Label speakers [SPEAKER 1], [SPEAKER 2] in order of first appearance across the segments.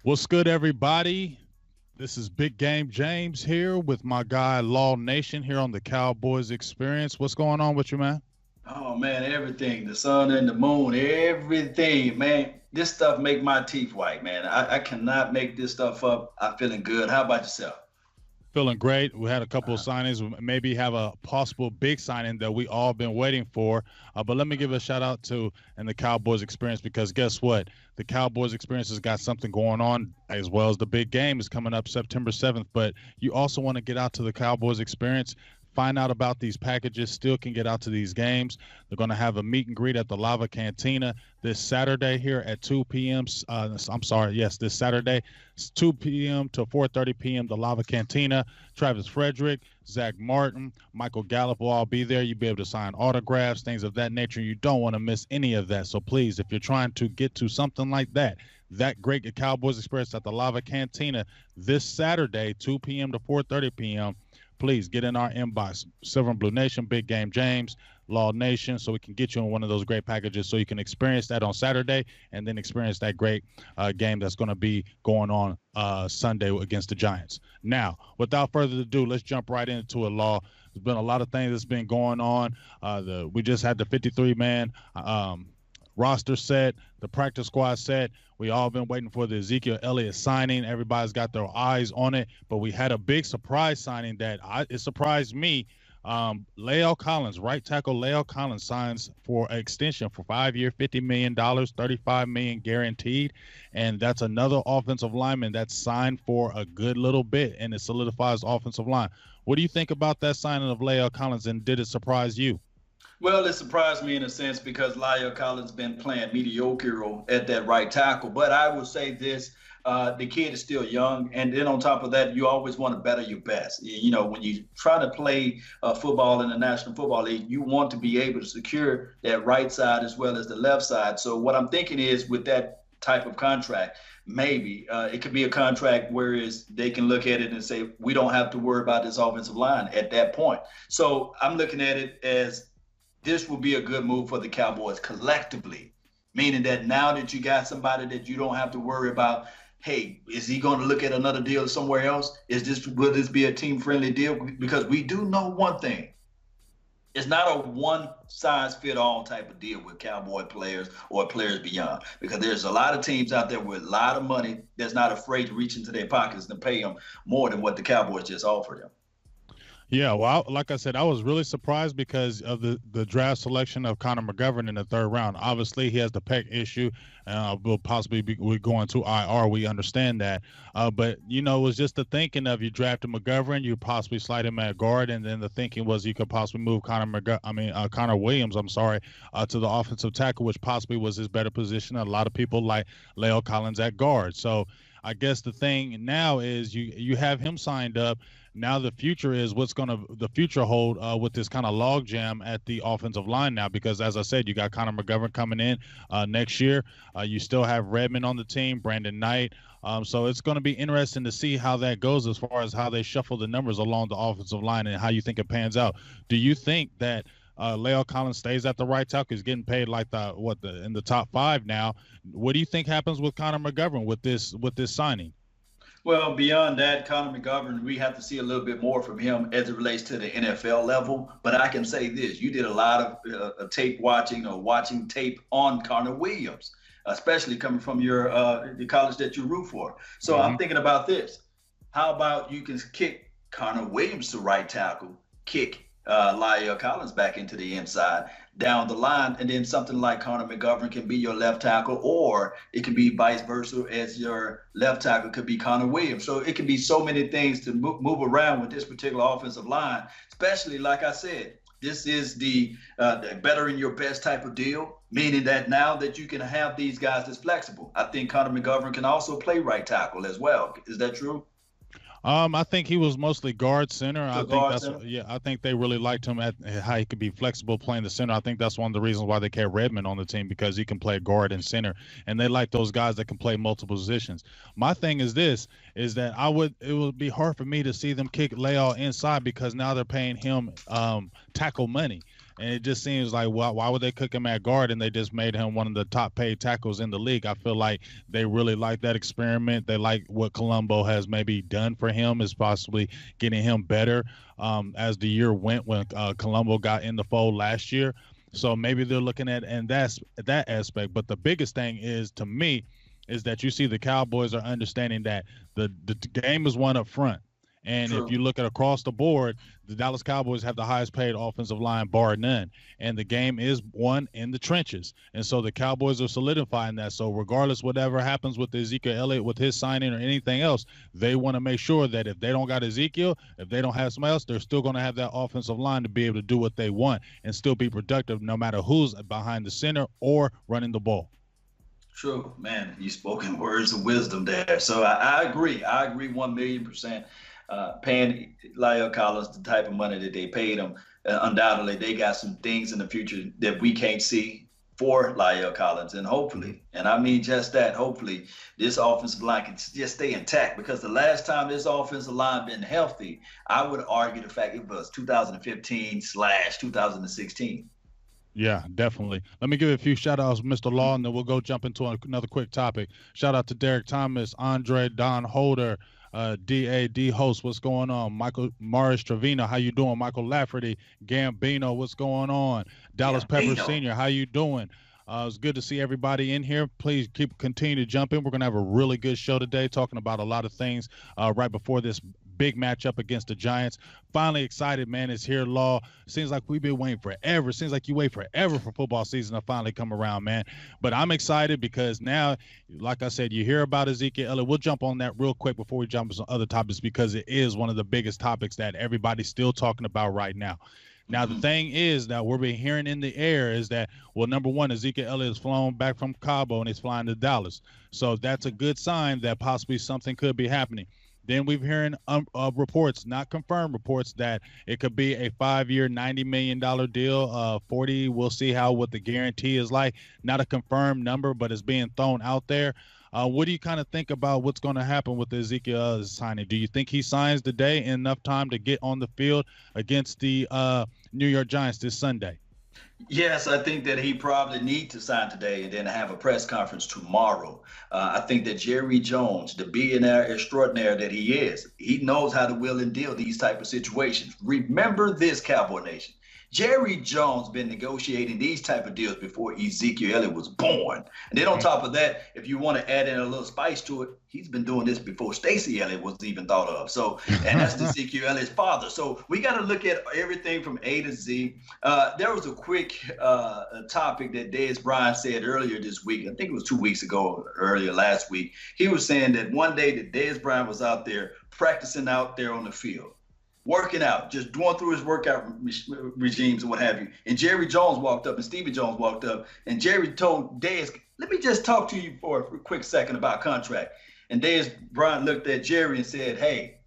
[SPEAKER 1] What's good, everybody? This is Big Game James here with my guy Law Nation here on the Cowboys Experience. What's going on with you, man?
[SPEAKER 2] Oh man, everything, the sun and the moon, everything, man. This stuff make my teeth white, man. I cannot make this stuff up. I'm feeling good. How about yourself?
[SPEAKER 1] Feeling great. We had a couple of
[SPEAKER 2] Uh,
[SPEAKER 1] signings. We maybe have a possible big signing that we all been waiting for. But let me give a shout out to and the Cowboys Experience because guess what? The Cowboys Experience has got something going on as well as the big game is coming up September 7th. But you also want to get out to the Cowboys Experience. Find out about these packages, still can get out to these games. They're going to have a meet and greet at the Lava Cantina this Saturday here at 2 p.m. This Saturday, it's 2 p.m. to 4:30 p.m. The Lava Cantina. Travis Frederick, Zach Martin, Michael Gallup will all be there. You'll be able to sign autographs, things of that nature. You don't want to miss any of that. So please, if you're trying to get to something like that great Cowboys Experience at the Lava Cantina this Saturday, 2 p.m. to 4:30 p.m., please get in our inbox, Silver and Blue Nation, Big Game James, Law Nation, so we can get you in one of those great packages so you can experience that on Saturday and then experience that great game that's going to be going on Sunday against the Giants. Now, without further ado, let's jump right into it, Law. There's been a lot of things that's been going on. We just had the 53-man roster set, the practice squad set. We all been waiting for the Ezekiel Elliott signing. Everybody's got their eyes on it, but we had a big surprise signing it surprised me. La'el Collins, right tackle La'el Collins signs for an extension for 5 year, $50 million, $35 million guaranteed. And that's another offensive lineman that's signed for a good little bit, and it solidifies the offensive line. What do you think about that signing of La'el Collins, and did it surprise you?
[SPEAKER 2] Well, it surprised me in a sense because Lyle Collins been playing mediocre at that right tackle. But I will say this, the kid is still young. And then on top of that, you always want to better your best. You know, when you try to play football in the National Football League, you want to be able to secure that right side as well as the left side. So what I'm thinking is with that type of contract, maybe it could be a contract whereas they can look at it and say, we don't have to worry about this offensive line at that point. So I'm looking at it as this will be a good move for the Cowboys collectively, meaning that now that you got somebody that you don't have to worry about, hey, is he going to look at another deal somewhere else? Will this be a team-friendly deal? Because we do know one thing. It's not a one-size-fit-all type of deal with Cowboy players or players beyond, because there's a lot of teams out there with a lot of money that's not afraid to reach into their pockets and pay them more than what the Cowboys just offered them.
[SPEAKER 1] Yeah, well, like I said, I was really surprised because of the draft selection of Connor McGovern in the third round. Obviously, he has the pec issue, and will possibly be going to IR. We understand that, but it was just the thinking of you drafted McGovern, you possibly slide him at guard, and then the thinking was you could possibly move Connor Williams, to the offensive tackle, which possibly was his better position. A lot of people like La'el Collins at guard, so I guess the thing now is you have him signed up. Now the future is what's going to the future hold with this kind of logjam at the offensive line now, because as I said, you got Connor McGovern coming in next year. You still have Redmond on the team, Brandon Knight. So it's going to be interesting to see how that goes as far as how they shuffle the numbers along the offensive line and how you think it pans out. Do you think that La'el Collins stays at the right tackle? He's getting paid like in the top five now. What do you think happens with Connor McGovern with this signing?
[SPEAKER 2] Well, beyond that, Connor McGovern, we have to see a little bit more from him as it relates to the NFL level. But I can say this, you did a lot of tape watching or watching tape on Connor Williams, especially coming from the college that you root for. So I'm thinking about this. How about you can kick Connor Williams to right tackle, kick La'el Collins back into the inside down the line, and then something like Connor McGovern can be your left tackle, or it can be vice versa, as your left tackle could be Connor Williams. So it can be so many things to move around with this particular offensive line, especially like I said, this is the better in your best type of deal, meaning that now that you can have these guys that's flexible. I think Connor McGovern can also play right tackle as well. Is that true?
[SPEAKER 1] I think he was mostly guard center.
[SPEAKER 2] Center?
[SPEAKER 1] I think they really liked him at how he could be flexible playing the center. I think that's one of the reasons why they kept Redmond on the team, because he can play guard and center, and they like those guys that can play multiple positions. My thing is that it would be hard for me to see them kick La'el inside, because now they're paying him tackle money. And it just seems like, why would they cook him at guard and they just made him one of the top paid tackles in the league? I feel like they really like that experiment. They like what Colombo has maybe done for him, is possibly getting him better as the year went when Colombo got in the fold last year. So maybe they're looking at, and that's that aspect. But the biggest thing is, to me, is that you see the Cowboys are understanding that the game is won up front. And
[SPEAKER 2] True.
[SPEAKER 1] if you look at across the board, the Dallas Cowboys have the highest paid offensive line, bar none. And the game is won in the trenches. And so the Cowboys are solidifying that. So regardless whatever happens with Ezekiel Elliott, with his signing or anything else, they want to make sure that if they don't got Ezekiel, if they don't have somebody else, they're still going to have that offensive line to be able to do what they want and still be productive no matter who's behind the center or running the ball.
[SPEAKER 2] True, man. You spoken words of wisdom there. So I agree. I agree 1,000,000%. Paying Lyle Collins the type of money that they paid him, undoubtedly they got some things in the future that we can't see for Lyle Collins. And hopefully, and I mean just that, hopefully this offensive line can just stay intact, because the last time this offensive line been healthy, I would argue the fact it was 2015/2016.
[SPEAKER 1] Yeah, definitely. Let me give a few shout outs, Mr. Law, and then we'll go jump into another quick topic. Shout out to Derek Thomas, Andre, Don Holder, D host, what's going on? Michael Morris Trevino, how you doing? Michael Lafferty, Gambino, what's going on? Dallas Pepper Sr., how you doing? It's good to see everybody in here. Please continue to jump in. We're going to have a really good show today, talking about a lot of things right before this big matchup against the Giants. Finally excited, man. It's here, Law. Seems like we've been waiting forever. Seems like you wait forever for football season to finally come around, man. But I'm excited because now, like I said, you hear about Ezekiel Elliott. We'll jump on that real quick before we jump on some other topics, because it is one of the biggest topics that everybody's still talking about right now. Now, the thing is that we're being hearing in the air is that, well, number one, Ezekiel Elliott is flown back from Cabo and he's flying to Dallas. So that's a good sign that possibly something could be happening. Then we've hearing reports, not confirmed reports, that it could be a 5-year, $90 million deal. 40, we'll see what the guarantee is like. Not a confirmed number, but it's being thrown out there. What do you kind of think about what's going to happen with the Ezekiel signing? Do you think he signs today in enough time to get on the field against the New York Giants this Sunday?
[SPEAKER 2] Yes, I think that he probably need to sign today and then have a press conference tomorrow. I think that Jerry Jones, the billionaire extraordinaire that he is, he knows how to will and deal these type of situations. Remember this, Cowboy Nation. Jerry Jones been negotiating these type of deals before Ezekiel Elliott was born. And then on top of that, if you want to add in a little spice to it, he's been doing this before Stacey Elliott was even thought of. So, and that's Ezekiel Elliott's father. So we got to look at everything from A to Z. There was a quick topic that Dez Bryant said earlier this week. I think it was 2 weeks ago, earlier last week. He was saying that one day that Dez Bryant was out there practicing out there on the field, working out, just going through his workout regimes and what have you. And Jerry Jones walked up and Stevie Jones walked up, and Jerry told Dez, let me just talk to you for a quick second about contract. And Dez Bryant looked at Jerry and said, hey,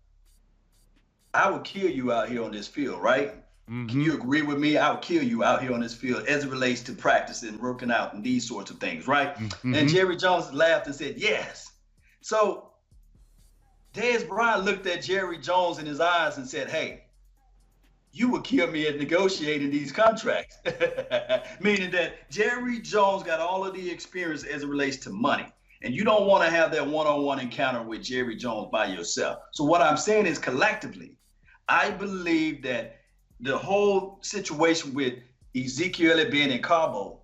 [SPEAKER 2] I would kill you out here on this field, right? Mm-hmm. Can you agree with me? I would kill you out here on this field as it relates to practice and working out and these sorts of things, right? Mm-hmm. And Jerry Jones laughed and said, yes. So Dez Bryant looked at Jerry Jones in his eyes and said, hey, you would kill me at negotiating these contracts. Meaning that Jerry Jones got all of the experience as it relates to money. And you don't want to have that one-on-one encounter with Jerry Jones by yourself. So what I'm saying is, collectively, I believe that the whole situation with Ezekiel Elliott being in Cabo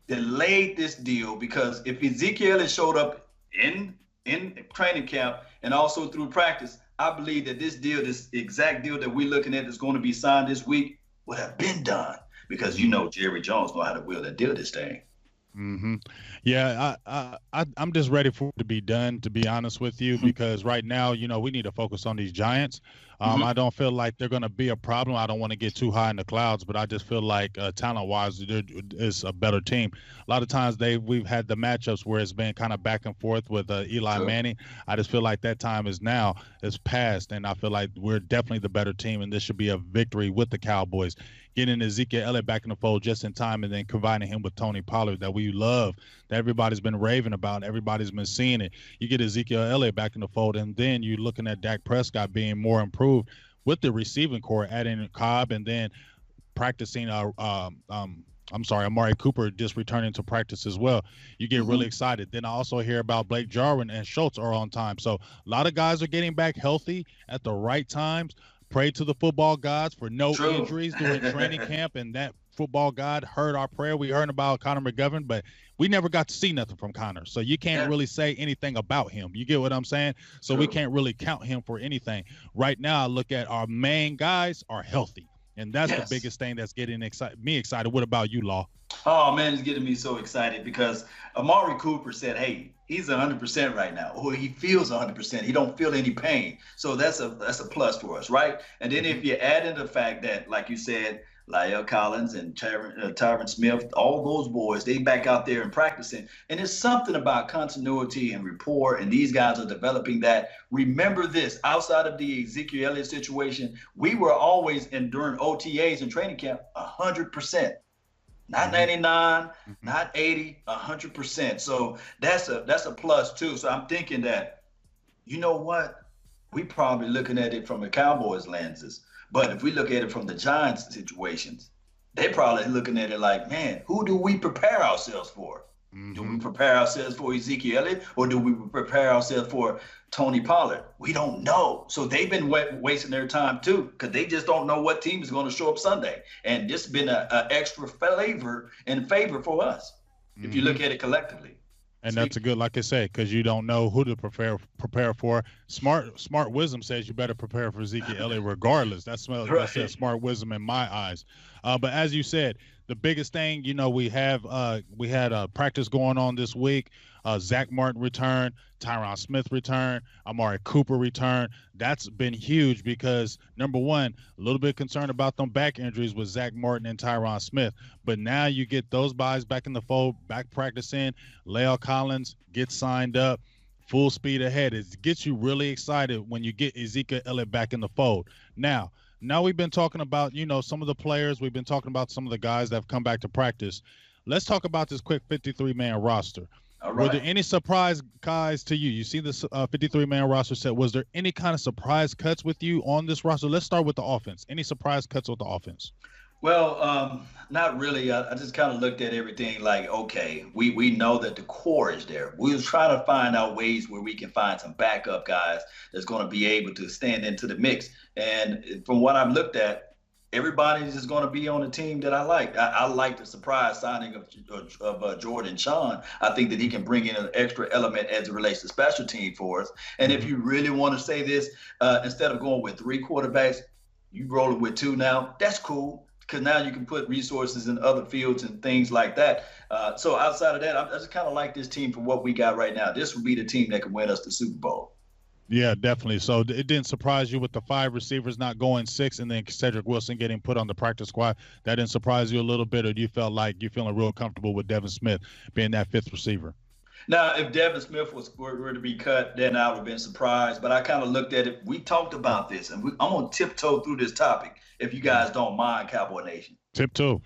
[SPEAKER 2] delayed this deal, because if Ezekiel Elliott showed up in training camp and also through practice, I believe that this deal, this exact deal that we're looking at is going to be signed this week, would have been done, because Jerry Jones know how to will and deal this thing.
[SPEAKER 1] Mm-hmm. Yeah, I'm just ready for it to be done, to be honest with you, because right now, we need to focus on these Giants. I don't feel like they're going to be a problem. I don't want to get too high in the clouds, but I just feel like talent-wise, it's a better team. A lot of times we've had the matchups where it's been kind of back and forth with Eli Manning. I just feel like that time is past, and I feel like we're definitely the better team, and this should be a victory with the Cowboys. Getting Ezekiel Elliott back in the fold just in time, and then combining him with Tony Pollard that we love, that everybody's been raving about, everybody's been seeing it. You get Ezekiel Elliott back in the fold, and then you're looking at Dak Prescott being more improved with the receiving core, adding Cobb, and then practicing. I'm sorry, Amari Cooper just returning to practice as well. You get really excited. Then I also hear about Blake Jarwin and Schultz are on time. So a lot of guys are getting back healthy at the right times. Pray to the football gods for no injuries during training camp, and that football god heard our prayer. We heard about Connor McGovern, but we never got to see nothing from Connor. So you can't really say anything about him. You get what I'm saying? So we can't really count him for anything. Right now, I look at our main guys are healthy. And that's the biggest thing that's getting me excited. What about you, Law?
[SPEAKER 2] Oh, man, it's getting me so excited because Amari Cooper said, hey, he's 100% right now, or he feels 100%. He don't feel any pain. So that's a plus for us, right? And then if you add in the fact that, like you said, La'el Collins and Tyron Smith, all those boys, they back out there and practicing. And it's something about continuity and rapport, and these guys are developing that. Remember this, outside of the Ezekiel Elliott situation, we were always, during OTAs and training camp, 100%. Not 99, not 80, 100%. So that's a plus, too. So I'm thinking that, you know what? We probably looking at it from the Cowboys lenses. But if we look at it from the Giants situations, they probably looking at it like, man, who do we prepare ourselves for? Do we prepare ourselves for Ezekiel Elliott, or do we prepare ourselves for Tony Pollard? We don't know. So they've been wasting their time too, because they just don't know what team is going to show up Sunday. And this has been an extra favor for us, if you look at it collectively.
[SPEAKER 1] And that's a good, like I said, because you don't know who to prepare for. Smart wisdom says you better prepare for Ezekiel Elliott regardless. That's smart wisdom in my eyes. But as you said, the biggest thing, we had practice going on this week. Zach Martin returned, Tyron Smith returned, Amari Cooper returned. That's been huge because, number one, a little bit concerned about them back injuries with Zach Martin and Tyron Smith. But now you get those guys back in the fold, back practicing. La'el Collins gets signed up, full speed ahead. It gets you really excited when you get Ezekiel Elliott back in the fold. Now we've been talking about, some of the players. We've been talking about some of the guys that have come back to practice. Let's talk about this quick 53-man roster. All right. Were there any surprise guys to you? You see this 53-man roster set. Was there any kind of surprise cuts with you on this roster? Let's start with the offense. Any surprise cuts with the offense?
[SPEAKER 2] Well, not really. I just kind of looked at everything like, okay, we know that the core is there. We was trying to find out ways where we can find some backup guys that's going to be able to stand into the mix. And from what I've looked at, everybody's just going to be on the team that I like. I like the surprise signing of Jordan Sean. I think that he can bring in an extra element as it relates to special team for us. And if you really want to say this, instead of going with 3 quarterbacks, you rolling with 2 now. That's cool, because now you can put resources in other fields and things like that. So outside of that, I just kind of like this team for what we got right now. This would be the team that can win us the Super Bowl.
[SPEAKER 1] Yeah, definitely. So it didn't surprise you with the 5 receivers not going 6 and then Cedric Wilson getting put on the practice squad. That didn't surprise you a little bit, or do you felt like you're feeling real comfortable with Devin Smith being that 5th receiver?
[SPEAKER 2] Now, if Devin Smith were to be cut, then I would have been surprised. But I kind of looked at it. We talked about this, and I'm going to tiptoe through this topic, if you guys don't mind, Cowboy Nation.
[SPEAKER 1] Tiptoeing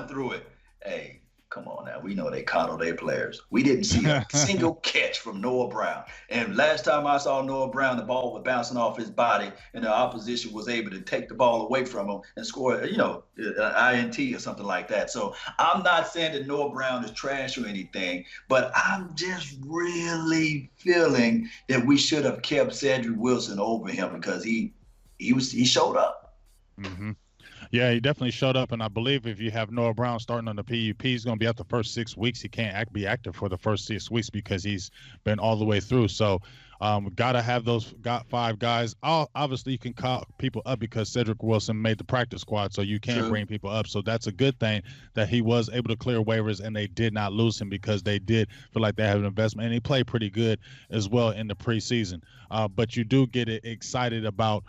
[SPEAKER 2] through it. Hey, come on now. We know they coddle their players. We didn't see a single catch from Noah Brown. And last time I saw Noah Brown, the ball was bouncing off his body, and the opposition was able to take the ball away from him and score, an INT or something like that. So I'm not saying that Noah Brown is trash or anything, but I'm just really feeling that we should have kept Cedric Wilson over him because he showed up.
[SPEAKER 1] Mm-hmm. Yeah, he definitely showed up, and I believe if you have Noah Brown starting on the PUP, he's going to be out the first 6 weeks. He can't be active for the first 6 weeks because he's been all the way through. So got to have those 5 guys. Obviously, you can call people up because Cedric Wilson made the practice squad, so you can bring people up. So that's a good thing that he was able to clear waivers, and they did not lose him because they did feel like they had an investment, and he played pretty good as well in the preseason. But you do get excited about,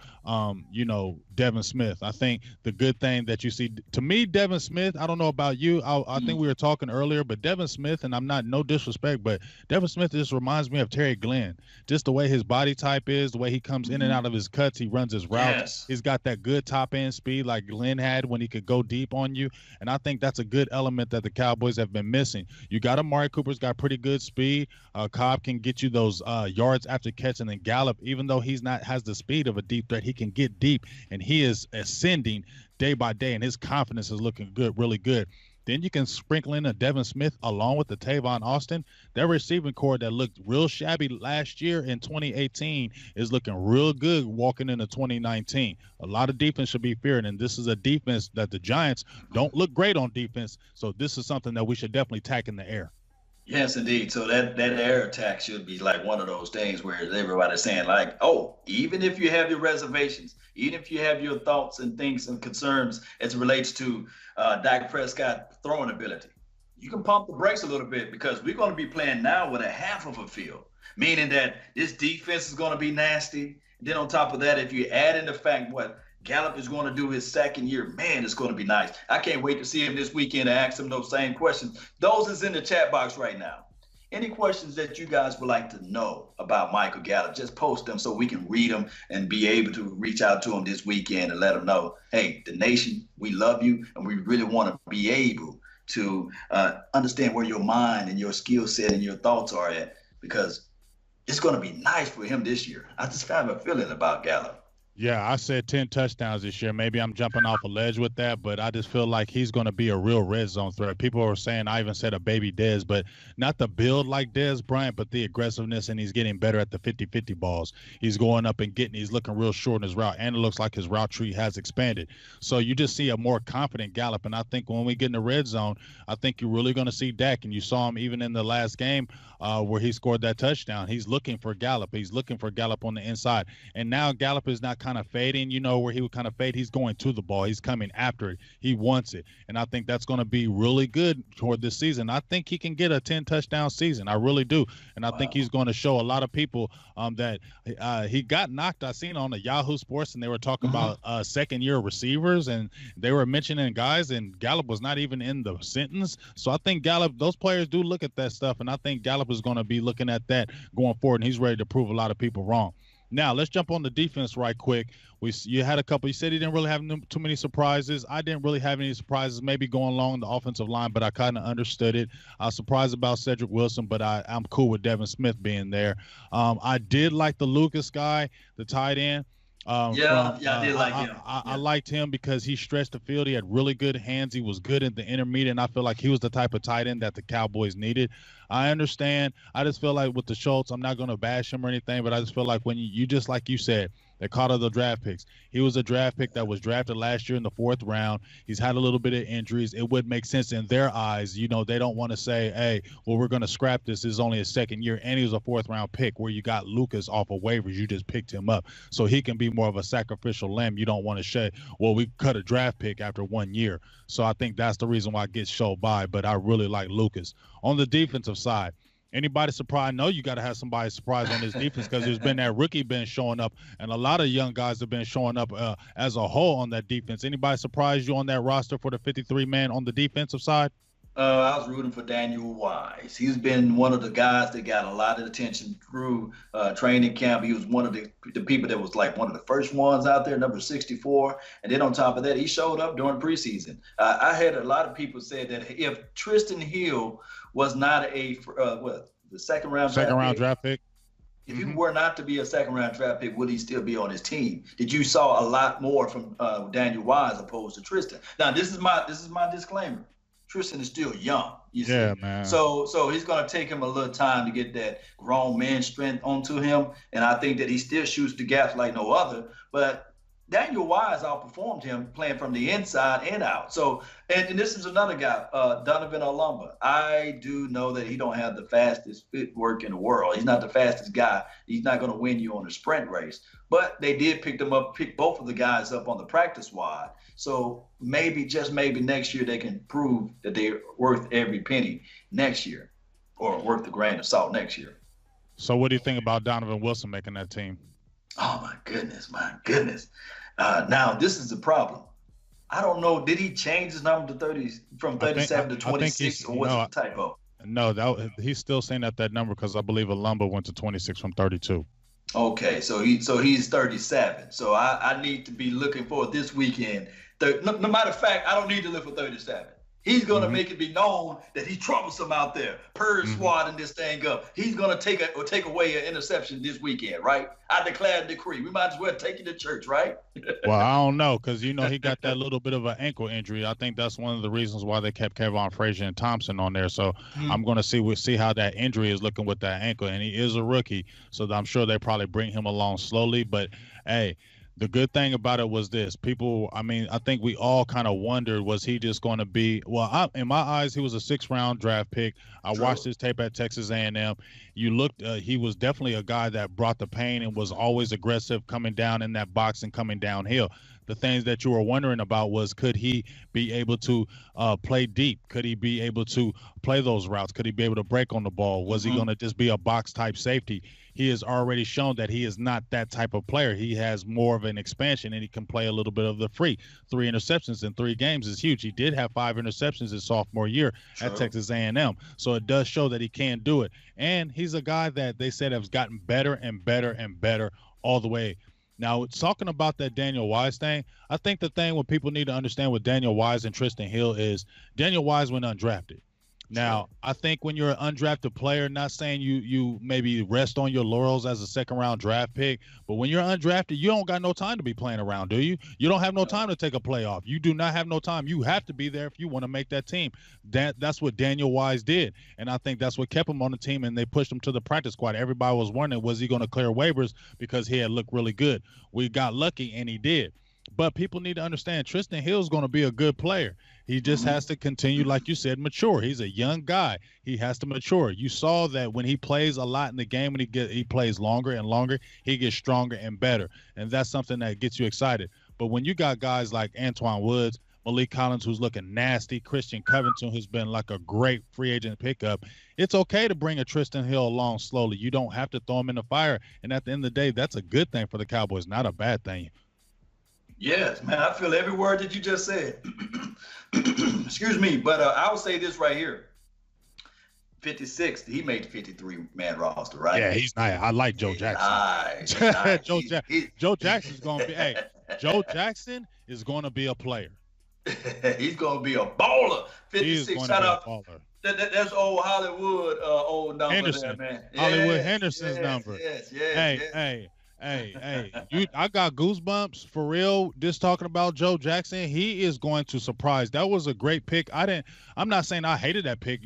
[SPEAKER 1] Devin Smith. I think the good thing that you see, to me, Devin Smith, I don't know about you. I think we were talking earlier, but Devin Smith, and I'm not no disrespect, but Devin Smith just reminds me of Terry Glenn. Just just the way his body type is, the way he comes in and out of his cuts, he runs his routes.
[SPEAKER 2] Yes.
[SPEAKER 1] He's got that good top end speed like Glenn had when he could go deep on you. And I think that's a good element that the Cowboys have been missing. You got Amari Cooper's got pretty good speed. Cobb can get you those yards after catching, and Gallup, even though he's not has the speed of a deep threat, he can get deep, and he is ascending day by day, and his confidence is looking good, really good. Then you can sprinkle in a Devin Smith along with the Tavon Austin. That receiving core that looked real shabby last year in 2018 is looking real good walking into 2019. A lot of defense should be feared, and this is a defense that the Giants don't look great on defense, so this is something that we should definitely tack in the air.
[SPEAKER 2] Yes, indeed. So that air attack should be like one of those things where everybody's saying like, oh, even if you have your reservations, even if you have your thoughts and things and concerns as it relates to Dak Prescott throwing ability, you can pump the brakes a little bit because we're going to be playing now with a half of a field, meaning that this defense is going to be nasty. And then on top of that, if you add in the fact what Gallup is going to do his second year, man, it's going to be nice. I can't wait to see him this weekend and ask him those same questions. Those is in the chat box right now. Any questions that you guys would like to know about Michael Gallup, just post them so we can read them and be able to reach out to him this weekend and let him know, hey, the nation, we love you, and we really want to be able to understand where your mind and your skill set and your thoughts are at, because it's going to be nice for him this year. I just have a feeling about Gallup.
[SPEAKER 1] Yeah, I said 10 touchdowns this year. Maybe I'm jumping off a ledge with that, but I just feel like he's going to be a real red zone threat. People are saying, I even said a baby Dez, but not the build like Dez Bryant, but the aggressiveness, and he's getting better at the 50-50 balls. He's going up and he's looking real short in his route, and it looks like his route tree has expanded. So you just see a more confident Gallup, and I think when we get in the red zone, I think you're really going to see Dak, and you saw him even in the last game where he scored that touchdown. He's looking for Gallup. He's looking for Gallup on the inside, and now Gallup is not kind of fading, where he would kind of fade. He's going to the ball. He's coming after it. He wants it. And I think that's going to be really good toward this season. I think he can get a 10-touchdown season. I really do. And I think he's going to show a lot of people that he got knocked. I seen on the Yahoo Sports, and they were talking about second-year receivers, and they were mentioning guys, and Gallup was not even in the sentence. So I think Gallup, those players do look at that stuff, and I think Gallup is going to be looking at that going forward, and he's ready to prove a lot of people wrong. Now, let's jump on the defense right quick. You had a couple. You said he didn't really have too many surprises. I didn't really have any surprises, maybe going along the offensive line, but I kind of understood it. I was surprised about Cedric Wilson, but I'm cool with Devin Smith being there. I did like the Lucas guy, the tight end. I did like him. I liked him because he stretched the field. He had really good hands. He was good in the intermediate, and I feel like he was the type of tight end that the Cowboys needed. I understand. I just feel like with the Schultz, I'm not going to bash him or anything, but I just feel like when you just like you said, they caught other draft picks. He was a draft pick that was drafted last year in the 4th round. He's had a little bit of injuries. It would make sense in their eyes. They don't want to say, hey, well, we're going to scrap this. This is only his second year, and he was a 4th-round pick where you got Lucas off of waivers. You just picked him up. So he can be more of a sacrificial lamb. You don't want to say, well, we cut a draft pick after 1 year. So I think that's the reason why it gets showed by, but I really like Lucas. On the defensive side, anybody surprised? I know you got to have somebody surprised on this defense because there's been that rookie been showing up, and a lot of young guys have been showing up as a whole on that defense. Anybody surprised you on that roster for the 53-man on the defensive side?
[SPEAKER 2] I was rooting for Daniel Wise. He's been one of the guys that got a lot of attention through training camp. He was one of the people that was like one of the first ones out there, number 64. And then on top of that, he showed up during preseason. I had a lot of people say that if Tristan Hill was not the second-round draft pick, if he were not to be a second-round draft pick, would he still be on his team? Did you saw a lot more from Daniel Wise opposed to Tristan? Now, this is my disclaimer. Tristan is still young. You see?
[SPEAKER 1] Yeah, man.
[SPEAKER 2] So he's going to take him a little time to get that grown man strength onto him, and I think that he still shoots the gaps like no other. But Daniel Wise outperformed him playing from the inside and out. So, and this is another guy, Donovan Olumba. I do know that he don't have the fastest footwork in the world. He's not the fastest guy. He's not going to win you on a sprint race. But they did pick both of the guys up on the practice squad. So maybe, just maybe next year they can prove that they're worth every penny next year, or worth the grain of salt next year.
[SPEAKER 1] So what do you think about Donovan Wilson making that team?
[SPEAKER 2] Oh, my goodness. Now, this is the problem. I don't know. Did he change his number to 30 from 37 to 26, or was it a typo?
[SPEAKER 1] No, he's still saying that number because I believe Alumba went to 26 from 32.
[SPEAKER 2] Okay, so he's 37. So I need to be looking for this weekend. No matter of fact, I don't need to look for 37. He's gonna make it be known that he's troublesome out there, swadding this thing up. He's gonna take away an interception this weekend, right? I declare and decree. We might as well take you to church, right?
[SPEAKER 1] Well, I don't know because he got that little bit of an ankle injury. I think that's one of the reasons why they kept Kevon Frazier and Thompson on there. So I'm gonna see how that injury is looking with that ankle, and he is a rookie, so I'm sure they probably bring him along slowly. But hey. The good thing about it was this. I think we all kind of wondered, was he just going to be, in my eyes, he was a 6th-round draft pick. I watched his tape at Texas A&M. You looked, he was definitely a guy that brought the pain and was always aggressive coming down in that box and coming downhill. The things that you were wondering about was, could he be able to play deep? Could he be able to play those routes? Could he be able to break on the ball? Was he going to just be a box-type safety? He has already shown that he is not that type of player. He has more of an expansion, and he can play a little bit of the free. 3 interceptions in 3 games is huge. He did have 5 interceptions his sophomore year at Texas A&M. So it does show that he can do it. And he's a guy that they said has gotten better and better and better all the way. Now, talking about that Daniel Wise thing, I think the thing what people need to understand with Daniel Wise and Tristan Hill is Daniel Wise went undrafted. Now, I think when you're an undrafted player, not saying you maybe rest on your laurels as a 2nd-round draft pick, but when you're undrafted, you don't got no time to be playing around, do you? You don't have no time to take a playoff. You do not have no time. You have to be there if you want to make that team. That's what Daniel Wise did, and I think that's what kept him on the team, and they pushed him to the practice squad. Everybody was wondering, was he going to clear waivers because he had looked really good? We got lucky, and he did. But people need to understand Tristan Hill's going to be a good player. He just has to continue, like you said, mature. He's a young guy. He has to mature. You saw that when he plays a lot in the game, when he plays longer and longer, he gets stronger and better. And that's something that gets you excited. But when you got guys like Antoine Woods, Malik Collins, who's looking nasty, Christian Covington, who's been like a great free agent pickup, it's okay to bring a Tristan Hill along slowly. You don't have to throw him in the fire. And at the end of the day, that's a good thing for the Cowboys, not a bad thing.
[SPEAKER 2] Yes, man, I feel every word that you just said. Excuse me, but I would say this right here. 56, he made the 53-man roster, right?
[SPEAKER 1] Yeah, he's nice. I like Joe Jackson.
[SPEAKER 2] Nice.
[SPEAKER 1] Joe Jackson's going to be Joe Jackson is going to be a player.
[SPEAKER 2] He's going to be a baller. 56, shout out. That's old Hollywood old number
[SPEAKER 1] Henderson.
[SPEAKER 2] there, man.
[SPEAKER 1] Hollywood Henderson's number.
[SPEAKER 2] Yes. Hey,
[SPEAKER 1] I got goosebumps for real. Just talking about Joe Jackson, he is going to surprise. That was a great pick. I'm not saying I hated that pick,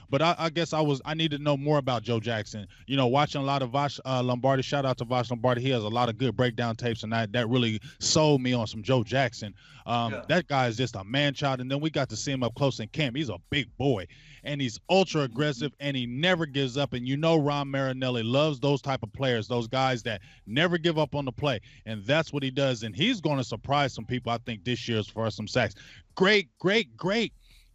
[SPEAKER 1] but I guess I need to know more about Joe Jackson. Watching a lot of Vash Lombardi. Shout out to Vash Lombardi. He has a lot of good breakdown tapes, and that really sold me on some Joe Jackson. That guy is just a man child, and then we got to see him up close in camp. He's a big boy, and he's ultra aggressive, and he never gives up. And Ron Marinelli loves those type of players, those guys that never give up on the play, and that's what he does. And he's going to surprise some people, I think, this year as far as some sacks. Great.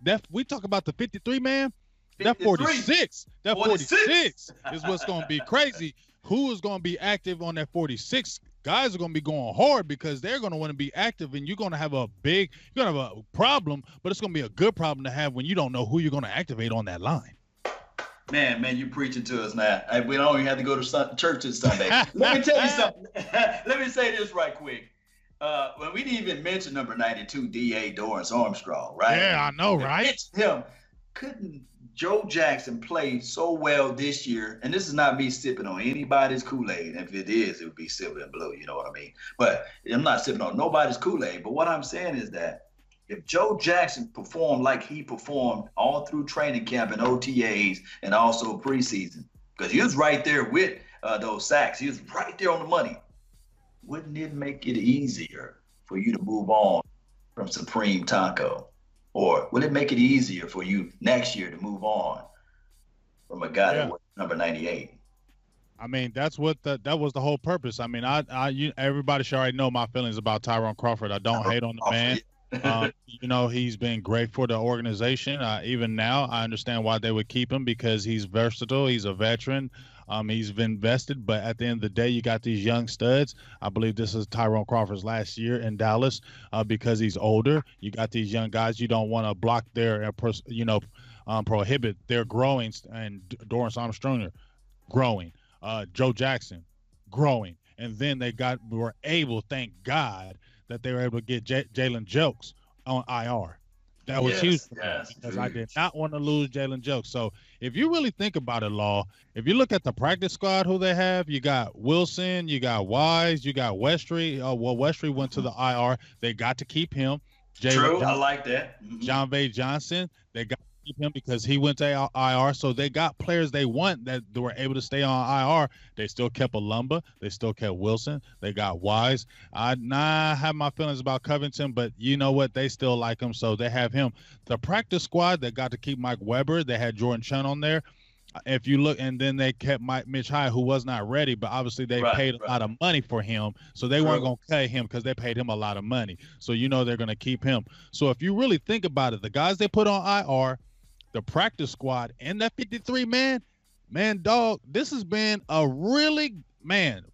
[SPEAKER 1] That we talk about the 53 man. That 46 is what's going to be crazy. Who is going to be active on that 46? Guys are going to be going hard because they're going to want to be active, and you're going to have a problem, but it's going to be a good problem to have when you don't know who you're going to activate on that line.
[SPEAKER 2] Man, you preaching to us now. We don't even have to go to church this Sunday. Let me tell you something. Let me say this right quick. When we didn't even mention number 92, D.A. Dorrance Armstrong, right?
[SPEAKER 1] Yeah, I know, right?
[SPEAKER 2] Him. Couldn't Joe Jackson play so well this year? And this is not me sipping on anybody's Kool-Aid. If it is, it would be silver and blue, you know what I mean? But I'm not sipping on nobody's Kool-Aid. But what I'm saying is that if Joe Jackson performed like he performed all through training camp and OTAs and also preseason, because he was right there with those sacks. He was right there on the money. Wouldn't it make it easier for you to move on from Supreme Taco? Or will it make it easier for you next year to move on from a guy that was number 98?
[SPEAKER 1] I mean, that was the whole purpose. I mean, everybody should already know my feelings about Tyron Crawford. I don't hate on the man. He's been great for the organization. Even now, I understand why they would keep him because he's versatile. He's a veteran. He's been invested, but at the end of the day, you got these young studs. I believe this is Tyron Crawford's last year in Dallas because he's older. You got these young guys. You don't want to block their, prohibit their growing, and Dorrance Armstrong Jr. growing, Joe Jackson growing, and then were able, thank God, that they were able to get Jalen Jokes on IR. That was huge for me because I did not want to lose Jalen Jokes. So if you really think about it, Law, if you look at the practice squad, who they have, you got Wilson, you got Wise, you got Westry. Westry went to the IR. They got to keep him.
[SPEAKER 2] I like that.
[SPEAKER 1] John Vay Johnson, they got to keep him because he went to IR. So they got players they want that they were able to stay on IR. They still kept Alumba. They still kept Wilson. They got Wise. I have my feelings about Covington, but you know what? They still like him, so they have him. The practice squad, they got to keep Mike Weber. They had Jordan Chun on there. If you look, and then they kept Mitch Hyde, who was not ready, but obviously they paid a lot of money for him, so they weren't going to cut him because they paid him a lot of money. So you know they're going to keep him. So if you really think about it, the guys they put on IR, the practice squad, and that 53-man, dog, this has been a really,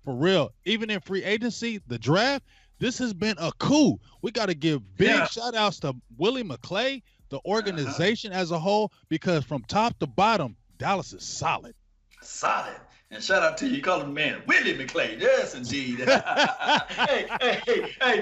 [SPEAKER 1] for real, even in free agency, the draft, this has been a coup. We got to give big shout-outs to Willie McClay, the organization as a whole, because from top to bottom, Dallas is solid.
[SPEAKER 2] Solid. And shout out to you, call him man, Willie McClay. Yes, indeed. Hey,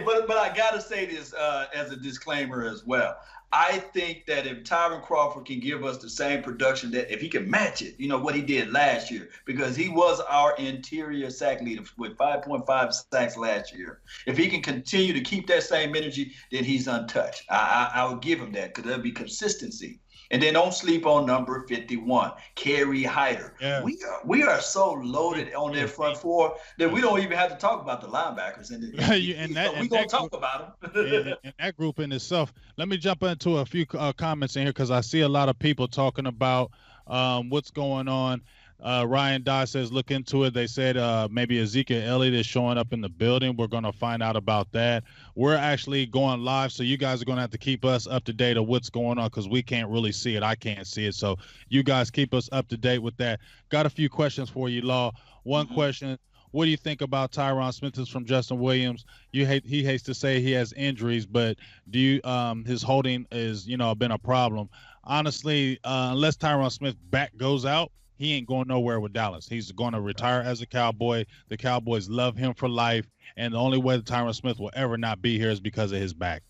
[SPEAKER 2] but I gotta say this as a disclaimer as well. I think that if Tyron Crawford can give us the same production, that if he can match it, what he did last year, because he was our interior sack leader with 5.5 sacks last year. If he can continue to keep that same energy, then he's untouched. I would give him that because there'll be consistency. And then don't sleep on number 51, Kerry Hyder. Yeah. We are so loaded on their front four that we don't even have to talk about the linebackers. We're going to talk about them.
[SPEAKER 1] And that group in itself. Let me jump into a few comments in here because I see a lot of people talking about what's going on. Ryan Dye says, look into it. They said maybe Ezekiel Elliott is showing up in the building. We're going to find out about that. We're actually going live, so you guys are going to have to keep us up to date of what's going on because we can't really see it. I can't see it. So you guys keep us up to date with that. Got a few questions for you, Law. One question. What do you think about Tyron Smith? This is from Justin Williams. He hates to say he has injuries, but do you his holding is, been a problem. Honestly, unless Tyron Smith's back goes out, he ain't going nowhere with Dallas. He's going to retire as a Cowboy. The Cowboys love him for life, and the only way that Tyron Smith will ever not be here is because of his back.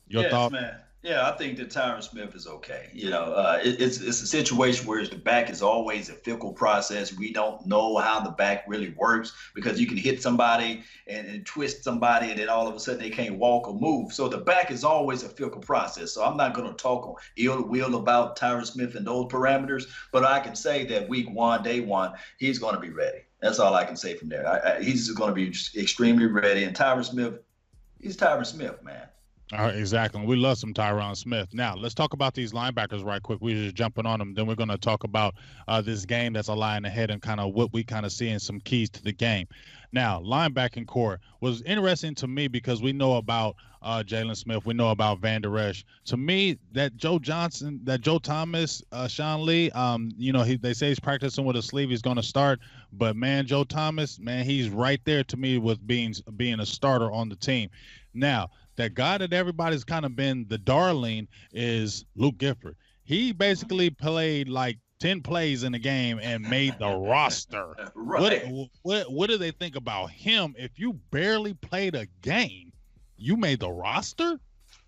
[SPEAKER 1] Your thought?
[SPEAKER 2] Man. Yeah, I think that Tyron Smith is okay. It's a situation where the back is always a fickle process. We don't know how the back really works because you can hit somebody and twist somebody, and then all of a sudden they can't walk or move. So the back is always a fickle process. So I'm not going to talk ill will about Tyron Smith and those parameters, but I can say that week one, day one, he's going to be ready. That's all I can say from there. He's going to be extremely ready. And Tyron Smith, he's Tyron Smith, man.
[SPEAKER 1] Exactly. We love some Tyron Smith. Now, let's talk about these linebackers right quick. We're just jumping on them. Then we're going to talk about this game that's a line ahead and kind of what we kind of see and some keys to the game. Now, linebacking core was interesting to me because we know about Jalen Smith. We know about Van Der Esch. To me, that Joe Thomas, Sean Lee, they say he's practicing with a sleeve. He's going to start. But, man, Joe Thomas, man, he's right there to me with being a starter on the team. Now, that guy that everybody's kind of been the darling is Luke Gifford. He basically played like 10 plays in the game and made the roster.
[SPEAKER 2] Right.
[SPEAKER 1] What do they think about him? If you barely played a game, you made the roster?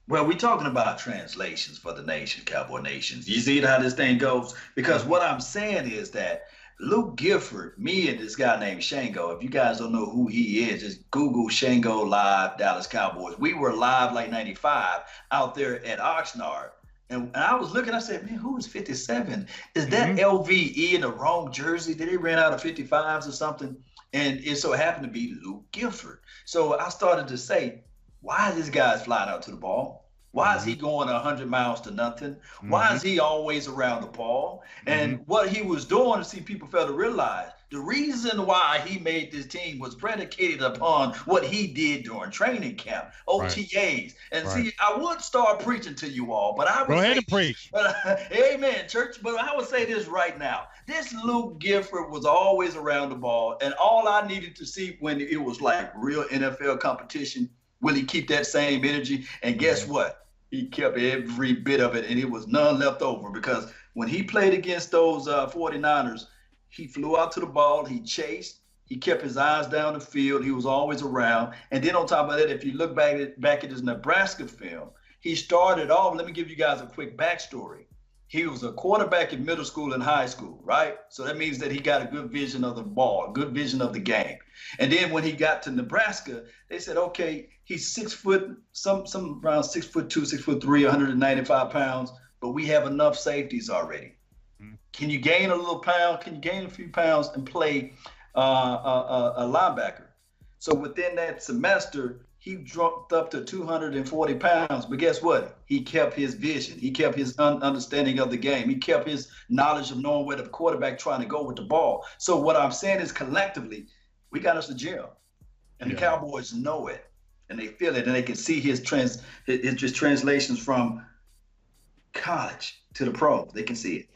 [SPEAKER 2] Well, we're talking about translations for the nation, Cowboy Nations. You see how this thing goes? Because what I'm saying is that Luke Gifford, me and this guy named Shango, if you guys don't know who he is, just Google Shango Live Dallas Cowboys. We were live like 95 out there at Oxnard. And I was looking, I said, man, who is 57? Is that LVE in the wrong jersey? Did he ran out of 55s or something? And it so happened to be Luke Gifford. So I started to say, why is this guy flying out to the ball? Why is he going 100 miles to nothing? Why is he always around the ball? And what he was doing, people fail to realize, the reason why he made this team was predicated upon what he did during training camp, OTAs. Right. And see, I would start preaching to you all, but I would
[SPEAKER 1] go ahead and preach.
[SPEAKER 2] But, amen, church. But I would say this right now. This Luke Gifford was always around the ball, and all I needed to see when it was like real NFL competition, will he keep that same energy? And guess what? He kept every bit of it, and it was none left over because When he played against those 49ers, he flew out to the ball, he chased, he kept his eyes down the field, he was always around. And then on top of that, if you look back at his Nebraska film, he started off, let me give you guys a quick backstory. He was a quarterback in middle school and high school, right? So that means that he got a good vision of the ball, a good vision of the game. And then when he got to Nebraska, they said, okay, he's 6 foot, some around 6'2", 6'3", 195 pounds, but we have enough safeties already. Can you gain a little pound? Can you gain a few pounds and play a linebacker? So within that semester, he dropped up to 240 pounds. But guess what? He kept his vision. He kept his understanding of the game. He kept his knowledge of knowing where the quarterback trying to go with the ball. So what I'm saying is collectively, we got us a gel. And the Cowboys know it. And they feel it. And they can see his translations from college to the pro. They can see it.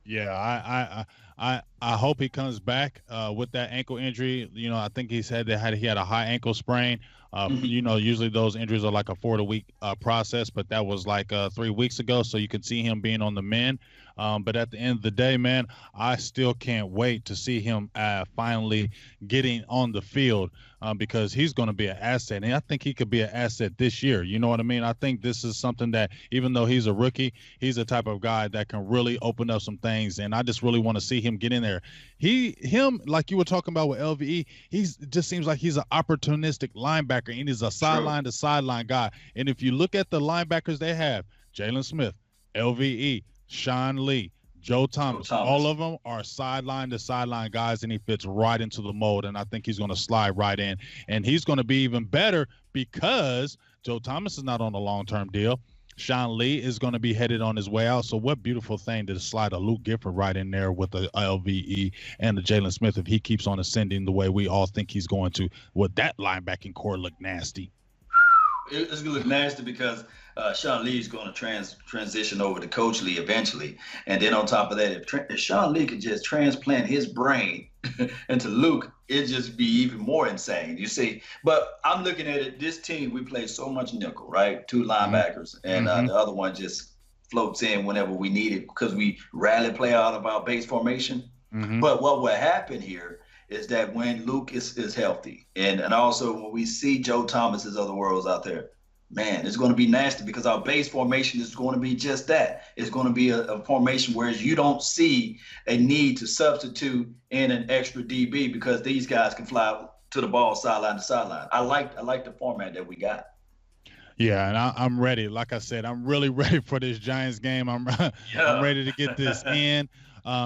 [SPEAKER 1] Yeah, I hope he comes back with that ankle injury. You know, I think he said that he had a high ankle sprain. You know, usually those injuries are like a 4-week process, but that was like 3 weeks ago. So you could see him being on the mend. But at the end of the day, man, I still can't wait to see him finally getting on the field because he's going to be an asset. And I think he could be an asset this year. You know what I mean? I think this is something that even though he's a rookie, he's the type of guy that can really open up some things. And I just really want to see him get in there. Him, like you were talking about with LVE, just seems like he's an opportunistic linebacker and he's a sideline to sideline guy. And if you look at the linebackers they have, Jalen Smith, LVE, Sean Lee, Joe Thomas, all of them are sideline to sideline guys, and he fits right into the mold. And I think he's going to slide right in. And he's going to be even better because Joe Thomas is not on a long-term deal. Sean Lee is going to be headed on his way out. So what beautiful thing to slide a Luke Gifford right in there with the LVE and the Jalen Smith if he keeps on ascending the way we all think he's going to. Would that linebacking core look nasty?
[SPEAKER 2] It's going to look nasty because Sean Lee is going to transition over to Coach Lee eventually. And then on top of that, if Sean Lee could just transplant his brain into Luke, it'd just be even more insane, you see. But I'm looking at it, this team, we play so much nickel, right? 2 linebackers, and the other one just floats in whenever we need it because we rarely play out of our base formation. But what will happen here is that when Luke is healthy, and also when we see Joe Thomas's other worlds out there, man, it's going to be nasty because our base formation is going to be just that. It's going to be a formation whereas you don't see a need to substitute in an extra DB because these guys can fly to the ball sideline to sideline. I like the format that we got.
[SPEAKER 1] Yeah, and I'm ready. Like I said, I'm really ready for this Giants game. I'm ready to get this in.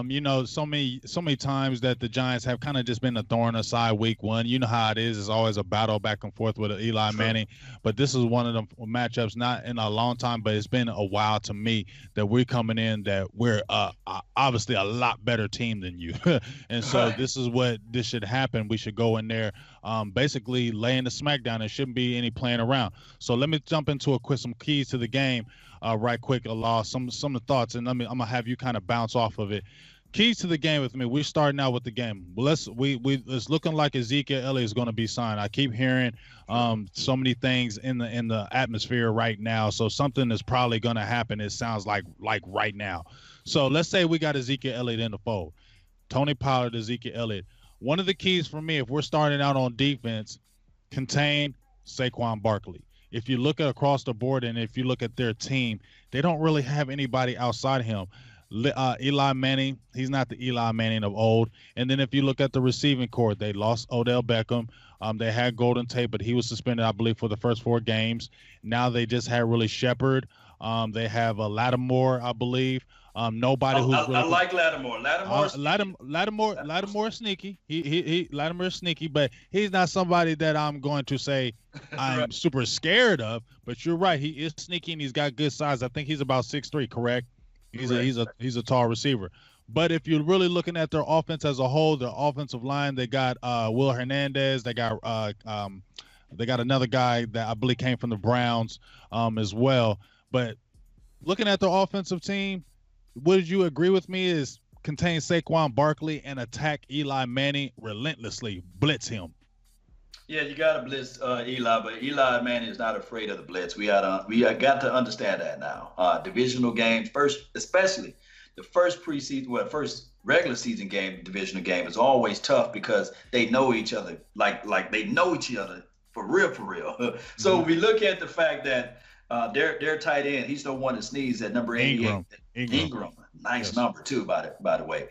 [SPEAKER 1] You know, so many times that the Giants have kind of just been a thorn aside week one. You know how it is. It's always a battle back and forth with Eli Manning. But this is one of the matchups, not in a long time, but it's been a while to me that we're coming in that we're obviously a lot better team than you. And so this should happen. We should go in there basically laying the smackdown. There shouldn't be any playing around. So let me jump into some keys to the game. Right quick, Allah, some of the thoughts, and I'm gonna have you kind of bounce off of it. Keys to the game with me. We're starting out with the game. It's looking like Ezekiel Elliott is going to be signed. I keep hearing so many things in the atmosphere right now. So something is probably going to happen. It sounds like right now. So let's say we got Ezekiel Elliott in the fold. Tony Pollard, Ezekiel Elliott. One of the keys for me, if we're starting out on defense, contain Saquon Barkley. If you look across the board and if you look at their team, they don't really have anybody outside him. Eli Manning, he's not the Eli Manning of old. And then if you look at the receiving corps, they lost Odell Beckham. They had Golden Tate, but he was suspended, I believe, for the first 4 games. Now they just had really Shepard. They have Lattimore, I believe. Nobody who's really.
[SPEAKER 2] I like Lattimore.
[SPEAKER 1] Lattimore is sneaky. Lattimore is sneaky, but he's not somebody that I'm going to say I'm super scared of. But you're right. He is sneaky and he's got good size. I think he's about 6'3", correct? He's a tall receiver. But if you're really looking at their offense as a whole, their offensive line, they got Will Hernandez. They got another guy that I believe came from the Browns as well. But looking at their offensive team, would you agree with me is contain Saquon Barkley and attack Eli Manning relentlessly, blitz him?
[SPEAKER 2] Yeah, you got to blitz Eli, but Eli Manning is not afraid of the blitz. We got to understand that now. Divisional games, first, especially the first regular season game, divisional game is always tough because they know each other, like they know each other for real. So we look at the fact that their tight end, he's the one that sneezed at number 88. Ingram. Nice number too, by the way.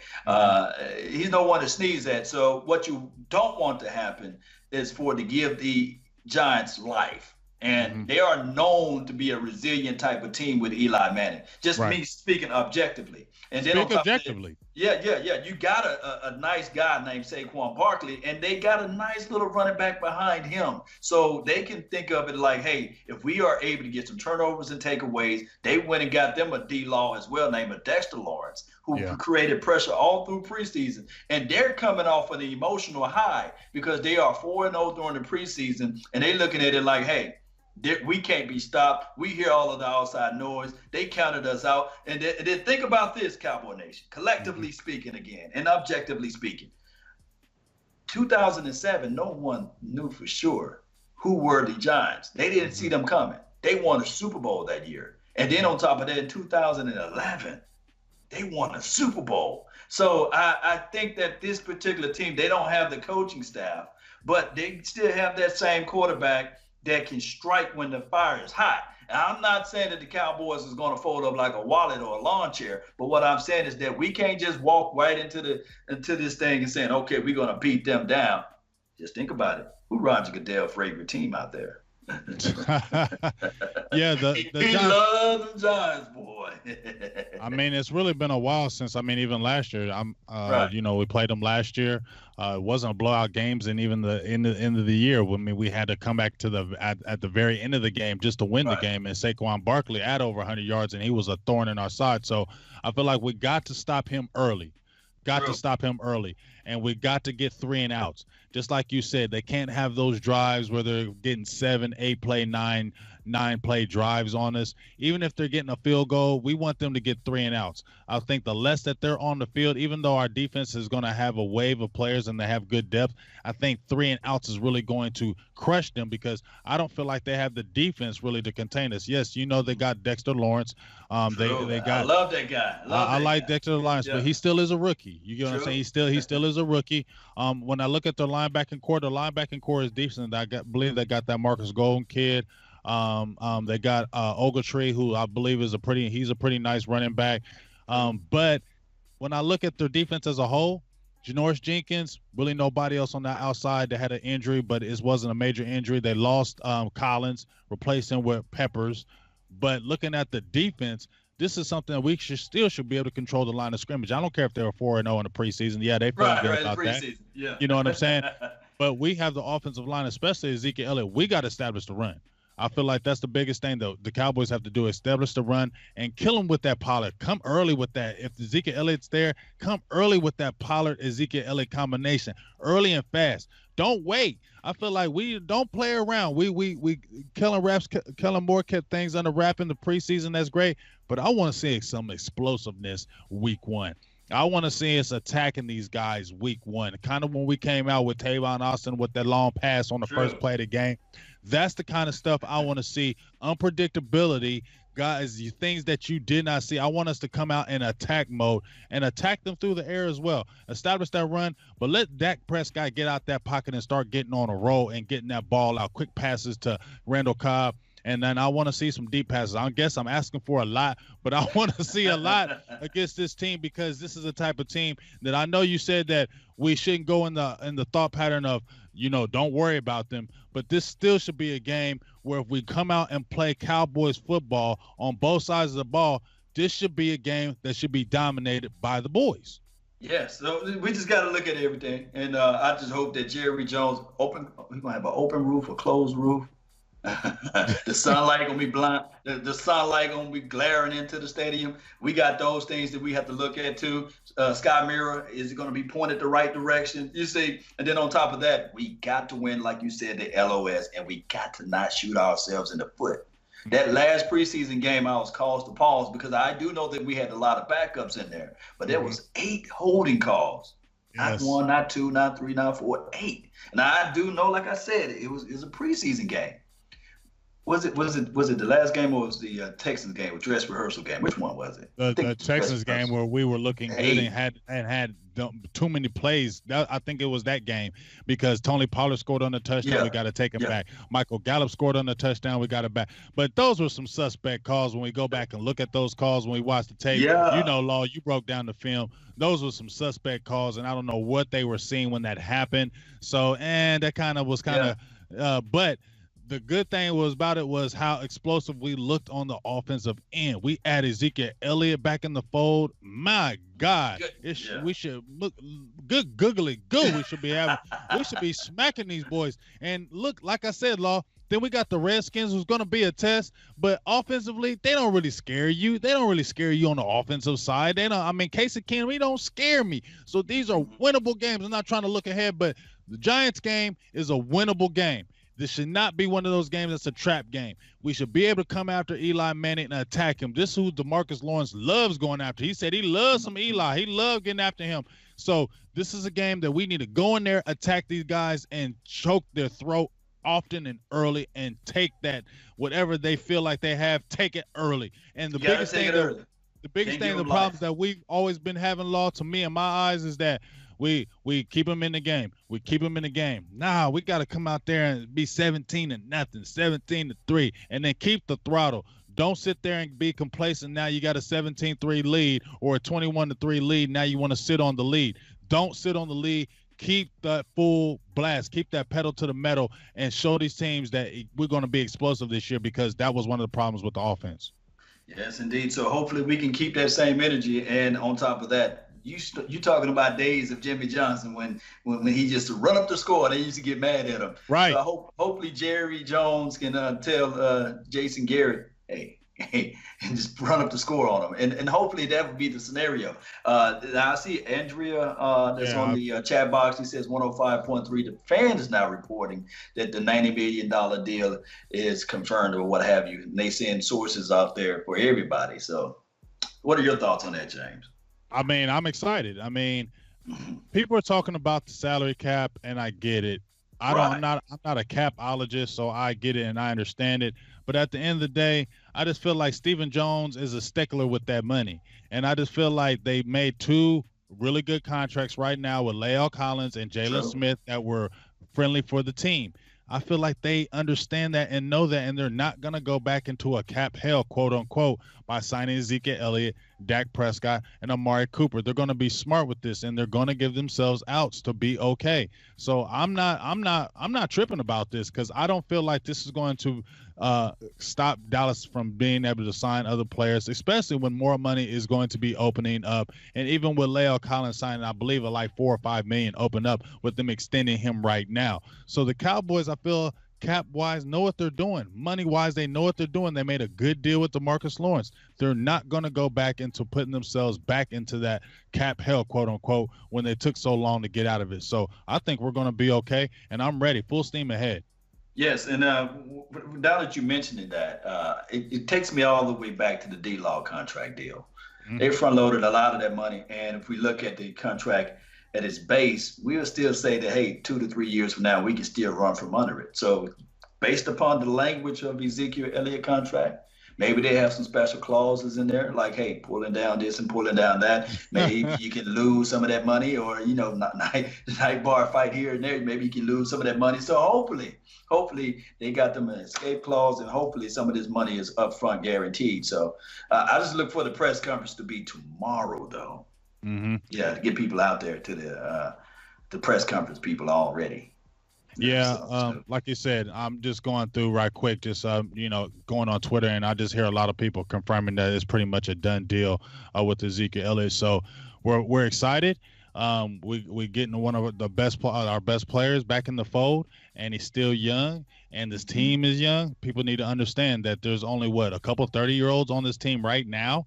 [SPEAKER 2] He's no one to sneeze at. So what you don't want to happen is for to give the Giants life. And they are known to be a resilient type of team with Eli Manning. Just me speaking objectively. And then
[SPEAKER 1] objectively.
[SPEAKER 2] Yeah. You got a nice guy named Saquon Barkley, and they got a nice little running back behind him. So they can think of it like, hey, if we are able to get some turnovers and takeaways, they went and got them a D-Law as well named Dexter Lawrence, who created pressure all through preseason. And they're coming off an emotional high because they are 4-0 during the preseason, and they're looking at it like, hey, we can't be stopped. We hear all of the outside noise. They counted us out. And then think about this, Cowboy Nation, collectively speaking again and objectively speaking. 2007, no one knew for sure who were the Giants. They didn't see them coming. They won a Super Bowl that year. And then on top of that, in 2011, they won a Super Bowl. So I think that this particular team, they don't have the coaching staff, but they still have that same quarterback that can strike when the fire is hot. And I'm not saying that the Cowboys is going to fold up like a wallet or a lawn chair, but what I'm saying is that we can't just walk right into this thing and saying, okay, we're going to beat them down. Just think about it. Who Roger Goodell's favorite team out there?
[SPEAKER 1] Yeah,
[SPEAKER 2] he loves the Giants, boy.
[SPEAKER 1] I mean, it's really been a while since. I mean, even last year, we played them last year. It wasn't a blowout games, and even the end of the year, we had to come back to at the very end of the game just to win the game. And Saquon Barkley had over 100 yards, and he was a thorn in our side. So I feel like we got to stop him early. And we got to get 3 and outs. Just like you said, they can't have those drives where they're getting 7, 8 play, 9 play drives on us. Even if they're getting a field goal, we want them to get 3 and outs. I think the less that they're on the field, even though our defense is going to have a wave of players and they have good depth, I think 3 and outs is really going to crush them because I don't feel like they have the defense really to contain us. Yes, they got Dexter Lawrence. They got.
[SPEAKER 2] I love that guy.
[SPEAKER 1] I like Dexter Lawrence, but he still is a rookie. You get what I'm saying? He still is a rookie. When I look at the linebacking core is decent. I believe they got that Marcus Golden kid. They got Ogletree, who I believe is he's a pretty nice running back. But when I look at their defense as a whole, Janoris Jenkins, really nobody else on the outside that had an injury, but it wasn't a major injury. They lost Collins, replaced him with Peppers. But looking at the defense, this is something that we should be able to control the line of scrimmage. I don't care if they were 4-0 in the preseason. Yeah, they felt good about that.
[SPEAKER 2] Yeah.
[SPEAKER 1] You know what I'm saying? But we have the offensive line, especially Ezekiel Elliott. We got to establish the run. I feel like that's the biggest thing, though. The Cowboys have to do, establish the run and kill them with that Pollard. Come early with that. If Ezekiel Elliott's there, come early with that Pollard-Ezekiel Elliott combination, early and fast. Don't wait. I feel like we don't play around. We Kellen Moore kept things under wrap in the preseason. That's great, but I want to see some explosiveness week 1. I want to see us attacking these guys week 1. Kind of when we came out with Tavon Austin with that long pass on the first play of the game. That's the kind of stuff I want to see. Unpredictability, guys, things that you did not see. I want us to come out in attack mode and attack them through the air as well. Establish that run, but let Dak Prescott get out that pocket and start getting on a roll and getting that ball out. Quick passes to Randall Cobb. And then I want to see some deep passes. I guess I'm asking for a lot, but I want to see a lot against this team because this is the type of team that I know you said that we shouldn't go in the thought pattern of, don't worry about them. But this still should be a game where if we come out and play Cowboys football on both sides of the ball, this should be a game that should be dominated by the boys.
[SPEAKER 2] Yes, so we just got to look at everything. And I just hope that Jerry Jones we're going to have an open roof, a closed roof. The sunlight gonna be blind. The sunlight gonna be glaring into the stadium. We got those things that we have to look at too. Sky mirror, is it gonna be pointed the right direction? You see, and then on top of that, we got to win, like you said, the LOS, and we got to not shoot ourselves in the foot. That last preseason game, I was caused to pause because I do know that we had a lot of backups in there, but there was 8 holding calls. Yes. Not 1, not 2, not 3, not 4, 8. And I do know, like I said, it was a preseason game. Was it the last game or was the Texans game, or dress rehearsal game? Which one was it?
[SPEAKER 1] The Texans game where we were looking good and had too many plays. I think it was that game because Tony Pollard scored on the touchdown. Yeah. We got to take him back. Michael Gallup scored on the touchdown. We got it back. But those were some suspect calls when we go back and look at those calls when we watch the tape.
[SPEAKER 2] Yeah.
[SPEAKER 1] You know, Law, you broke down the film. Those were some suspect calls, and I don't know what they were seeing when that happened. So, and that kind of was but the good thing about it was how explosive we looked on the offensive end. We added Ezekiel Elliott back in the fold. My God, we should look good, googly good. We should be smacking these boys. And look, like I said, Law. Then we got the Redskins, who's going to be a test, but offensively, they don't really scare you. They don't really scare you on the offensive side. They don't. I mean, Casey Keenum, don't scare me. So these are winnable games. I'm not trying to look ahead, but the Giants game is a winnable game. This should not be one of those games that's a trap game. We should be able to come after Eli Manning and attack him. This is who DeMarcus Lawrence loves going after. He said he loves some Eli. He loved getting after him. So this is a game that we need to go in there, attack these guys, and choke their throat often and early and take that, whatever they feel like they have, take it early. And the biggest thing, the problems that we've always been having, Law, to me in my eyes, is that we keep them in the game. We keep them in the game. Nah, we got to come out there and be 17-0, 17-3, and then keep the throttle. Don't sit there and be complacent. Now you got a 17-3 lead or a 21-3 lead. Now you want to sit on the lead. Don't sit on the lead. Keep that full blast. Keep that pedal to the metal and show these teams that we're going to be explosive this year, because that was one of the problems with the offense.
[SPEAKER 2] Yes, indeed. So hopefully we can keep that same energy. And on top of that, you talking about days of Jimmy Johnson when he just run up the score, they used to get mad at him.
[SPEAKER 1] Right.
[SPEAKER 2] So hopefully Jerry Jones can tell Jason Garrett, hey, and just run up the score on him. And hopefully that would be the scenario. Now I see Andrea that's on the chat box. He says 105.3. The Fan is now reporting that the $90 million deal is confirmed or what have you. And they send sources out there for everybody. So what are your thoughts on that, James?
[SPEAKER 1] I mean, I'm excited. I mean, people are talking about the salary cap, and I get it. I'm not a capologist, so I get it and I understand it. But at the end of the day, I just feel like Stephen Jones is a stickler with that money. And I just feel like they made two really good contracts right now with La'el Collins and Jalen Smith that were friendly for the team. I feel like they understand that and know that, and they're not going to go back into a cap hell, quote unquote, by signing Ezekiel Elliott, Dak Prescott, and Amari Cooper. They're going to be smart with this, and they're going to give themselves outs to be okay. So I'm not tripping about this, because I don't feel like this is going to stop Dallas from being able to sign other players, especially when more money is going to be opening up. And even with La'el Collins signing, I believe like $4 or $5 million open up with them extending him right now. So the Cowboys, I feel, cap-wise, know what they're doing. Money-wise, they know what they're doing. They made a good deal with DeMarcus Lawrence. They're not going to go back into putting themselves back into that cap hell, quote-unquote, when they took so long to get out of it. So I think we're going to be okay, and I'm ready. Full steam ahead.
[SPEAKER 2] Yes, and now that you mentioned that, it takes me all the way back to the D-Law contract deal. Mm-hmm. They front-loaded a lot of that money, and if we look at the contract at its base, we'll still say that, hey, 2 to 3 years from now, we can still run from under it. So based upon the language of Ezekiel Elliott contract, maybe they have some special clauses in there, like, hey, pulling down this and pulling down that. Maybe you can lose some of that money, or, night bar fight here and there. Maybe you can lose some of that money. So hopefully they got them an escape clause, and hopefully some of this money is upfront guaranteed. So I just look for the press conference to be tomorrow, though.
[SPEAKER 1] Mm-hmm.
[SPEAKER 2] Yeah, to get people out there to the press conference people already.
[SPEAKER 1] Yeah, like you said, I'm just going through right quick, just going on Twitter, and I just hear a lot of people confirming that it's pretty much a done deal with Ezekiel Elliott. So we're excited. We getting one of our best players back in the fold, and he's still young, and this team is young. People need to understand that there's only a couple 30-year-olds on this team right now.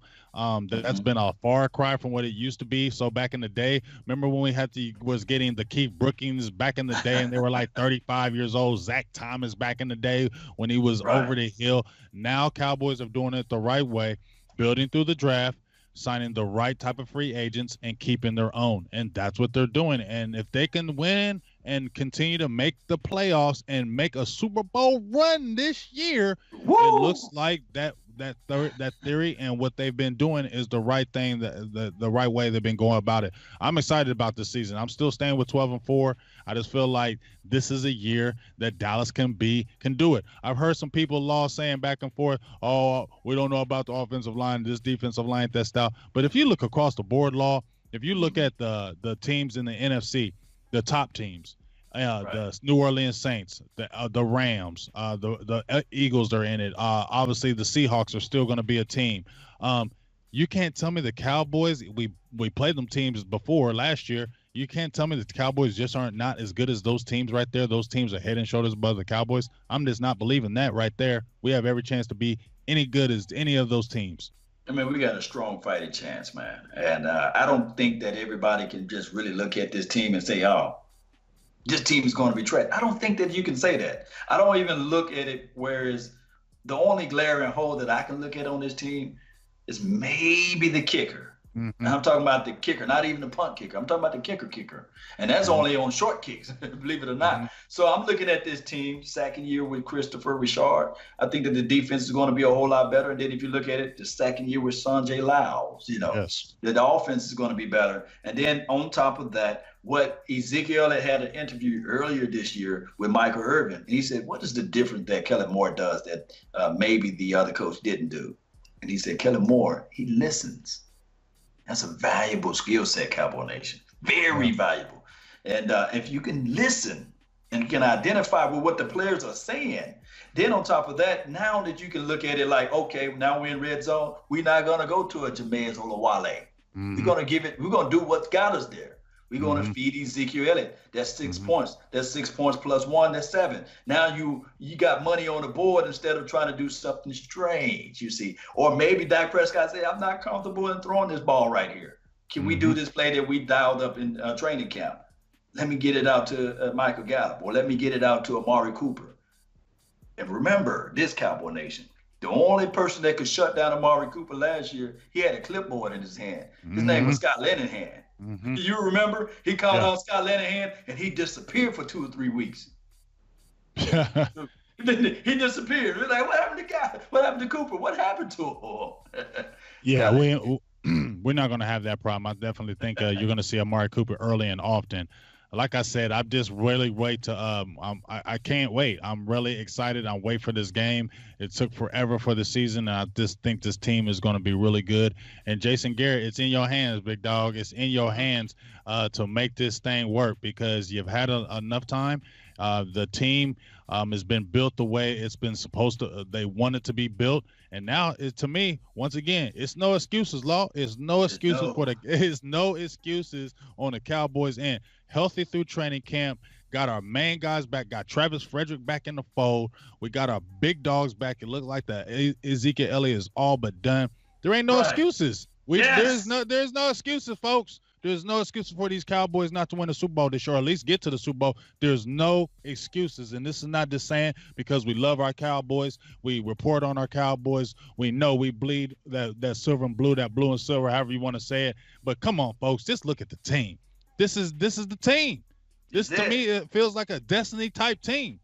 [SPEAKER 1] That's been a far cry from what it used to be. So back in the day, remember when we was getting the Keith Brookings back in the day, and they were like 35 years old. Zach Thomas back in the day when he was over the hill. Now Cowboys are doing it the right way, building through the draft, signing the right type of free agents and keeping their own. And that's what they're doing. And if they can win and continue to make the playoffs and make a Super Bowl run this year,
[SPEAKER 2] Woo!
[SPEAKER 1] it looks like that theory and what they've been doing is the right thing, the right way they've been going about it. I'm excited about this season. I'm still staying with 12-4. I just feel like this is a year that Dallas can do it. I've heard some people saying back and forth, oh, we don't know about the offensive line, this defensive line, that style. But if you look across the board, if you look at the teams in the NFC, the top teams, the New Orleans Saints, the Rams, the Eagles are in it. Obviously, the Seahawks are still going to be a team. You can't tell me the Cowboys. We played them teams before last year. You can't tell me that the Cowboys just aren't not as good as those teams right there. Those teams are head and shoulders above the Cowboys. I'm just not believing that right there. We have every chance to be any good as any of those teams.
[SPEAKER 2] I mean, we got a strong fighting chance, man. And I don't think that everybody can just really look at this team and say, oh, this team is going to be trash. I don't think that you can say that. I don't even look at it, whereas the only glaring hole that I can look at on this team is maybe the kicker. Mm-hmm. And I'm talking about the kicker, not even the punt kicker. I'm talking about the kicker. And that's only on short kicks, believe it or not. Mm-hmm. So I'm looking at this team, second year with Christopher Richard. I think that the defense is going to be a whole lot better. And then if you look at it, the second year with Sanjay Lyles, the offense is going to be better. And then on top of that, what Ezekiel had an interview earlier this year with Michael Irvin. And he said, what is the difference that Kellen Moore does that maybe the other coach didn't do? And he said, Kellen Moore, he listens. That's a valuable skill set, Cowboy Nation. Very valuable. And if you can listen and can identify with what the players are saying, then on top of that, now that you can look at it like, okay, now we're in red zone, we're not going to go to a Jameis Olawale. Mm-hmm. We're going to do what got us there. We're going to feed Ezekiel Elliott. That's 6 points. That's 6 points plus 1. That's 7. Now you got money on the board instead of trying to do something strange, you see. Or maybe Dak Prescott said, I'm not comfortable in throwing this ball right here. Can we do this play that we dialed up in training camp? Let me get it out to Michael Gallup, or let me get it out to Amari Cooper. And remember, this Cowboy Nation, the only person that could shut down Amari Cooper last year, he had a clipboard in his hand. His name was Scott Linehan. Mm-hmm. You remember? He called on Scott Linehan, and he disappeared for 2 or 3 weeks. He disappeared. We're like, what happened to guy? What happened to Cooper? What happened to him?
[SPEAKER 1] We're not going to have that problem. I definitely think you're going to see Amari Cooper early and often. Like I said, I just really wait to I can't wait. I'm really excited. I'm waiting for this game. It took forever for the season, and I just think this team is going to be really good. And Jason Garrett, it's in your hands, big dog. It's in your hands to make this thing work because you've had enough time. The team has been built the way it's been supposed to. They want it to be built, and now, to me, once again, it's no excuses, Law. It's no excuses It's no excuses on the Cowboys' end. Healthy through training camp, got our main guys back, got Travis Frederick back in the fold. We got our big dogs back. It looked like the Ezekiel Elliott is all but done. There ain't no excuses. There's no excuses, folks. There's no excuses for these Cowboys not to win the Super Bowl this year, or at least get to the Super Bowl. There's no excuses. And this is not just saying because we love our Cowboys. We report on our Cowboys. We know we bleed that silver and blue, that blue and silver, however you want to say it. But come on, folks, just look at the team. This is the team. This, to me, it feels like a Destiny-type team.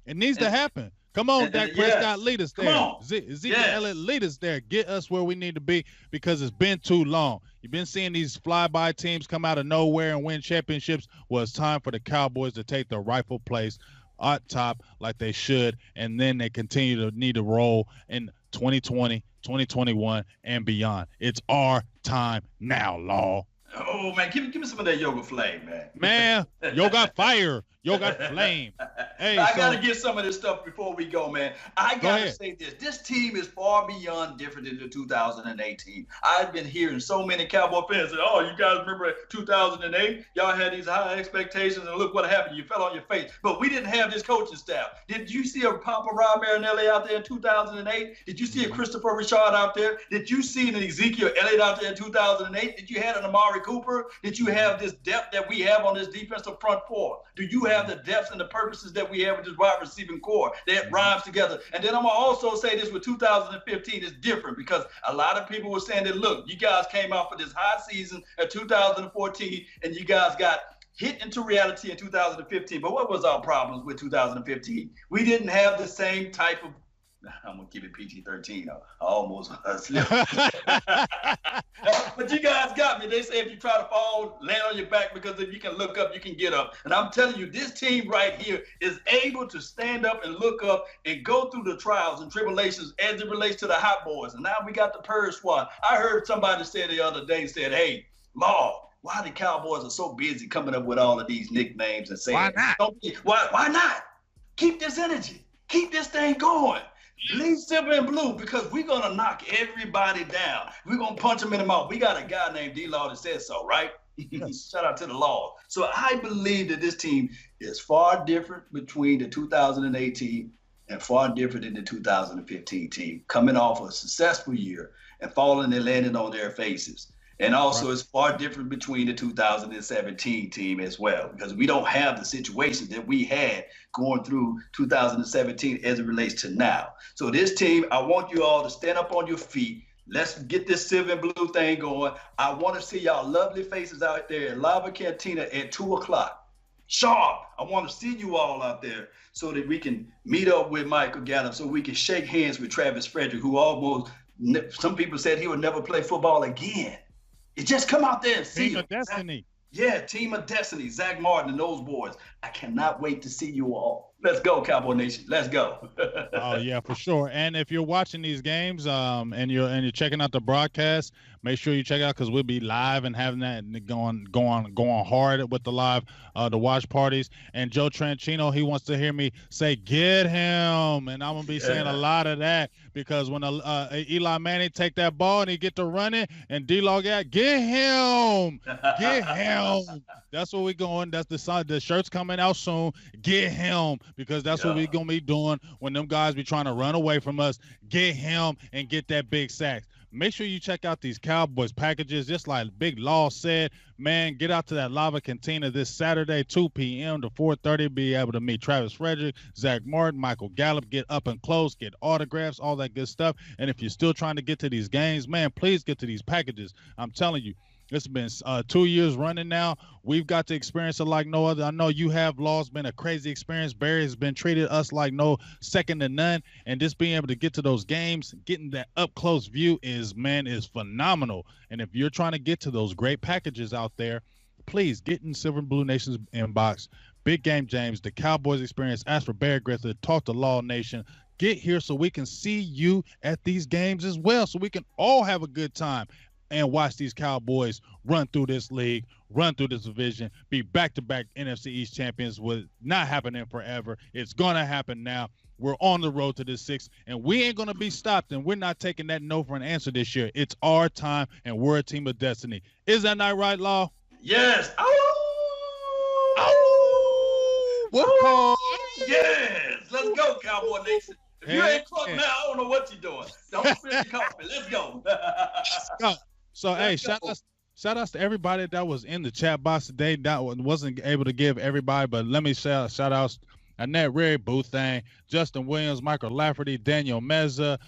[SPEAKER 1] It needs to happen. Come on, Dak Prescott, lead us there. Ezekiel Elliott, lead us there. Get us where we need to be because it's been too long. You've been seeing these fly-by teams come out of nowhere and win championships. Well, it's time for the Cowboys to take their rightful place at top like they should, and then they continue to need to roll in 2020, 2021, and beyond. It's our time now, Law.
[SPEAKER 2] Oh, man, give me some of that yoga flame, man.
[SPEAKER 1] Man, yoga fire. Yoga flame. Hey,
[SPEAKER 2] I got to get some of this stuff before we go, man. I got to say this. This team is far beyond different than the 2018. I've been hearing so many Cowboy fans say, oh, you guys remember 2008? Y'all had these high expectations, and look what happened. You fell on your face. But we didn't have this coaching staff. Did you see a Papa Rob Marinelli out there in 2008? Did you see a Christopher Richard out there? Did you see an Ezekiel Elliott out there in 2008? Did you have an Amari Cooper? Did you have this depth that we have on this defensive front four? Do you have the depth and the purposes that we have with this wide receiving core that rhymes together. And then I'm going to also say this with 2015 is different because a lot of people were saying that, look, you guys came out for this hot season at 2014 and you guys got hit into reality in 2015. But what was our problems with 2015? We didn't have the same type of, I'm going to keep it PG-13. I almost slipped. But you guys got me. They say if you try to fall, land on your back, because if you can look up, you can get up. And I'm telling you, this team right here is able to stand up and look up and go through the trials and tribulations as it relates to the hot boys. And now we got the Purge Squad. I heard somebody say the other day, said, hey, Law, why the Cowboys are so busy coming up with all of these nicknames and saying,
[SPEAKER 1] why not?
[SPEAKER 2] Why not? Keep this energy. Keep this thing going. Bleed silver and blue, because we're going to knock everybody down. We're going to punch them in the mouth. We got a guy named D-Law that says so, right? Yes. Shout out to the Law. So I believe that this team is far different between the 2018 and far different than the 2015 team, coming off a successful year and falling and landing on their faces. And also, It's far different between the 2017 team as well, because we don't have the situation that we had going through 2017 as it relates to now. So this team, I want you all to stand up on your feet. Let's get this silver and blue thing going. I want to see y'all lovely faces out there at Lava Cantina at 2 o'clock. Sharp. I want to see you all out there so that we can meet up with Michael Gallup, so we can shake hands with Travis Frederick, who almost, some people said he would never play football again. You just come out there and see
[SPEAKER 1] Team of Destiny.
[SPEAKER 2] Yeah, Team of Destiny, Zach Martin and those boys. I cannot wait to see you all. Let's go, Cowboy Nation. Let's go.
[SPEAKER 1] Oh yeah, for sure. And if you're watching these games, and you're checking out the broadcast, make sure you check out, because we'll be live and having that going hard with the live the watch parties. And Joe Tranchino, he wants to hear me say "get him," and I'm gonna be saying a lot of that, because when Eli Manning take that ball and he get to running, and D-Law get him, get him. That's what we're going. That's the sign. The shirt's coming out soon. Get him, because that's what we're going to be doing when them guys be trying to run away from us. Get him and get that big sack. Make sure you check out these Cowboys packages. Just like Big Law said, man, get out to that Lava Cantina this Saturday, 2 p.m. to 4:30. Be able to meet Travis Frederick, Zach Martin, Michael Gallup, get up and close, get autographs, all that good stuff. And if you're still trying to get to these games, man, please get to these packages. I'm telling you, it's been 2 years running now. We've got to experience it like no other. I know you have, Law. It's been a crazy experience. Barry has been treated us like no second to none. And just being able to get to those games, getting that up-close view is phenomenal. And if you're trying to get to those great packages out there, please get in Silver and Blue Nation's inbox. Big Game James, the Cowboys Experience. Ask for Barry Griffith. Talk to Law Nation. Get here so we can see you at these games as well, so we can all have a good time and watch these Cowboys run through this league, run through this division, be back-to-back NFC East champions. With not happening forever. It's going to happen now. We're on the road to the 6th, and we ain't going to be stopped, and we're not taking that no for an answer this year. It's our time, and we're a team of destiny. Is that not right, Law?
[SPEAKER 2] Yes.
[SPEAKER 1] What call?
[SPEAKER 2] Yes. Let's go, Cowboy Nation. If you ain't caught now, I don't know what you're doing. Don't spit your coffee. Let's go.
[SPEAKER 1] So, hey, shout outs to everybody that was in the chat box today. That wasn't able to give everybody, but let me shout outs. Annette Ray, Boothang, Justin Williams, Michael Lafferty, Daniel Meza,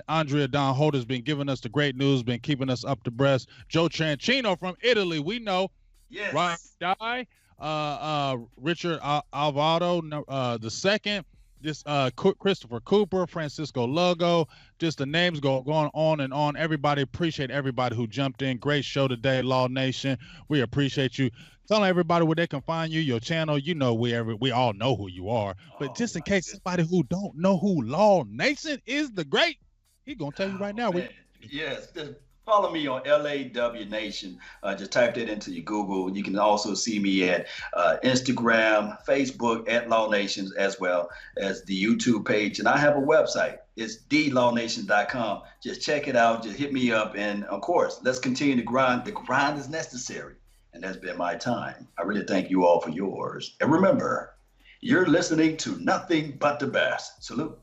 [SPEAKER 1] Andrea Don Holder's been giving us the great news, been keeping us up to breast. Joe Tranchino from Italy, we know.
[SPEAKER 2] Yes.
[SPEAKER 1] Ryan Dye, Richard Alvaro, the second. Just Christopher Cooper, Francisco Logo, just the names going on and on. Everybody, appreciate everybody who jumped in. Great show today, Law Nation. We appreciate you. Telling everybody where they can find you, your channel. You know, we all know who you are. But just in case somebody who don't know who Law Nation is, the great, he gonna tell you right now.
[SPEAKER 2] Yes. Follow me on LAW Nation. Just type that into your Google. You can also see me at Instagram, Facebook at Law Nations, as well as the YouTube page. And I have a website. It's dlawnation.com. Just check it out. Just hit me up. And of course, let's continue to grind. The grind is necessary. And that's been my time. I really thank you all for yours. And remember, you're listening to nothing but the best. Salute.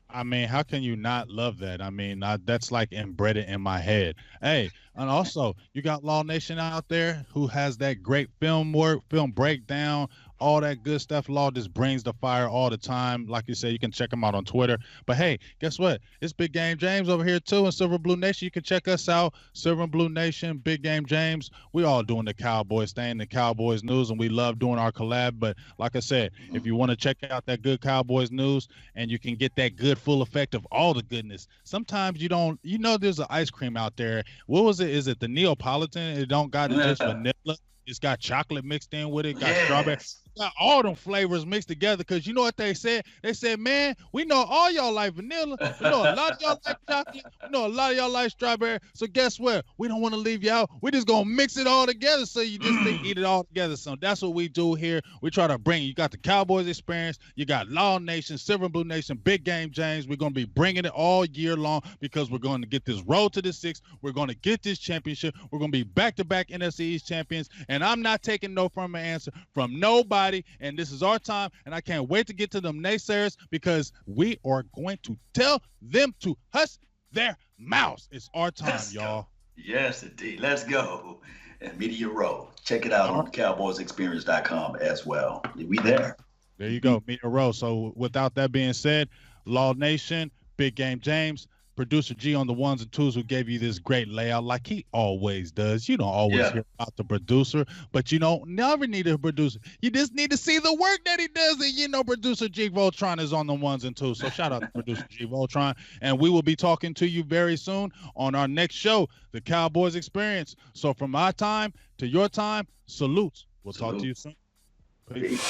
[SPEAKER 1] I mean, how can you not love that? I mean, that's like embedded in my head. Hey, and also you got Law Nation out there who has that great film work, film breakdown, all that good stuff. Law just brings the fire all the time. Like you said, you can check him out on Twitter. But hey, guess what? It's Big Game James over here too in Silver Blue Nation. You can check us out, Silver and Blue Nation, Big Game James. We all doing the Cowboys thing, the Cowboys news, and we love doing our collab. But like I said, if you want to check out that good Cowboys news, and you can get that good full effect of all the goodness. Sometimes you don't, there's an ice cream out there. What was it? Is it the Neapolitan? It don't got just vanilla. It's got chocolate mixed in with it. Got strawberry. Got all them flavors mixed together. Because you know what they said? They said, man, we know all y'all like vanilla. We know a lot of y'all like chocolate. We know a lot of y'all like strawberry. So guess what? We don't want to leave you out. We're just going to mix it all together so you just eat it all together. So that's what we do here. We try to bring, you got the Cowboys Experience. You got Law Nation, Silver and Blue Nation, Big Game James. We're going to be bringing it all year long because we're going to get this road to the six. We're going to get this championship. We're going to be back-to-back NFC East champions. And I'm not taking no from an answer from nobody. And this is our time, and I can't wait to get to them naysayers because we are going to tell them to hush their mouths. It's our time, y'all.
[SPEAKER 2] Yes, indeed. Let's go. And Media Row. Check it out on cowboysexperience.com as well. We there.
[SPEAKER 1] There you go, Media Row. So without that being said, Law Nation, Big Game James, Producer G on the ones and twos who gave you this great layout like he always does. You don't always hear about the producer, but you don't never need a producer. You just need to see the work that he does. And Producer G Voltron is on the ones and twos. So shout out to Producer G Voltron. And we will be talking to you very soon on our next show, the Cowboys Experience. So from my time to your time, salutes. We'll talk to you soon. Peace.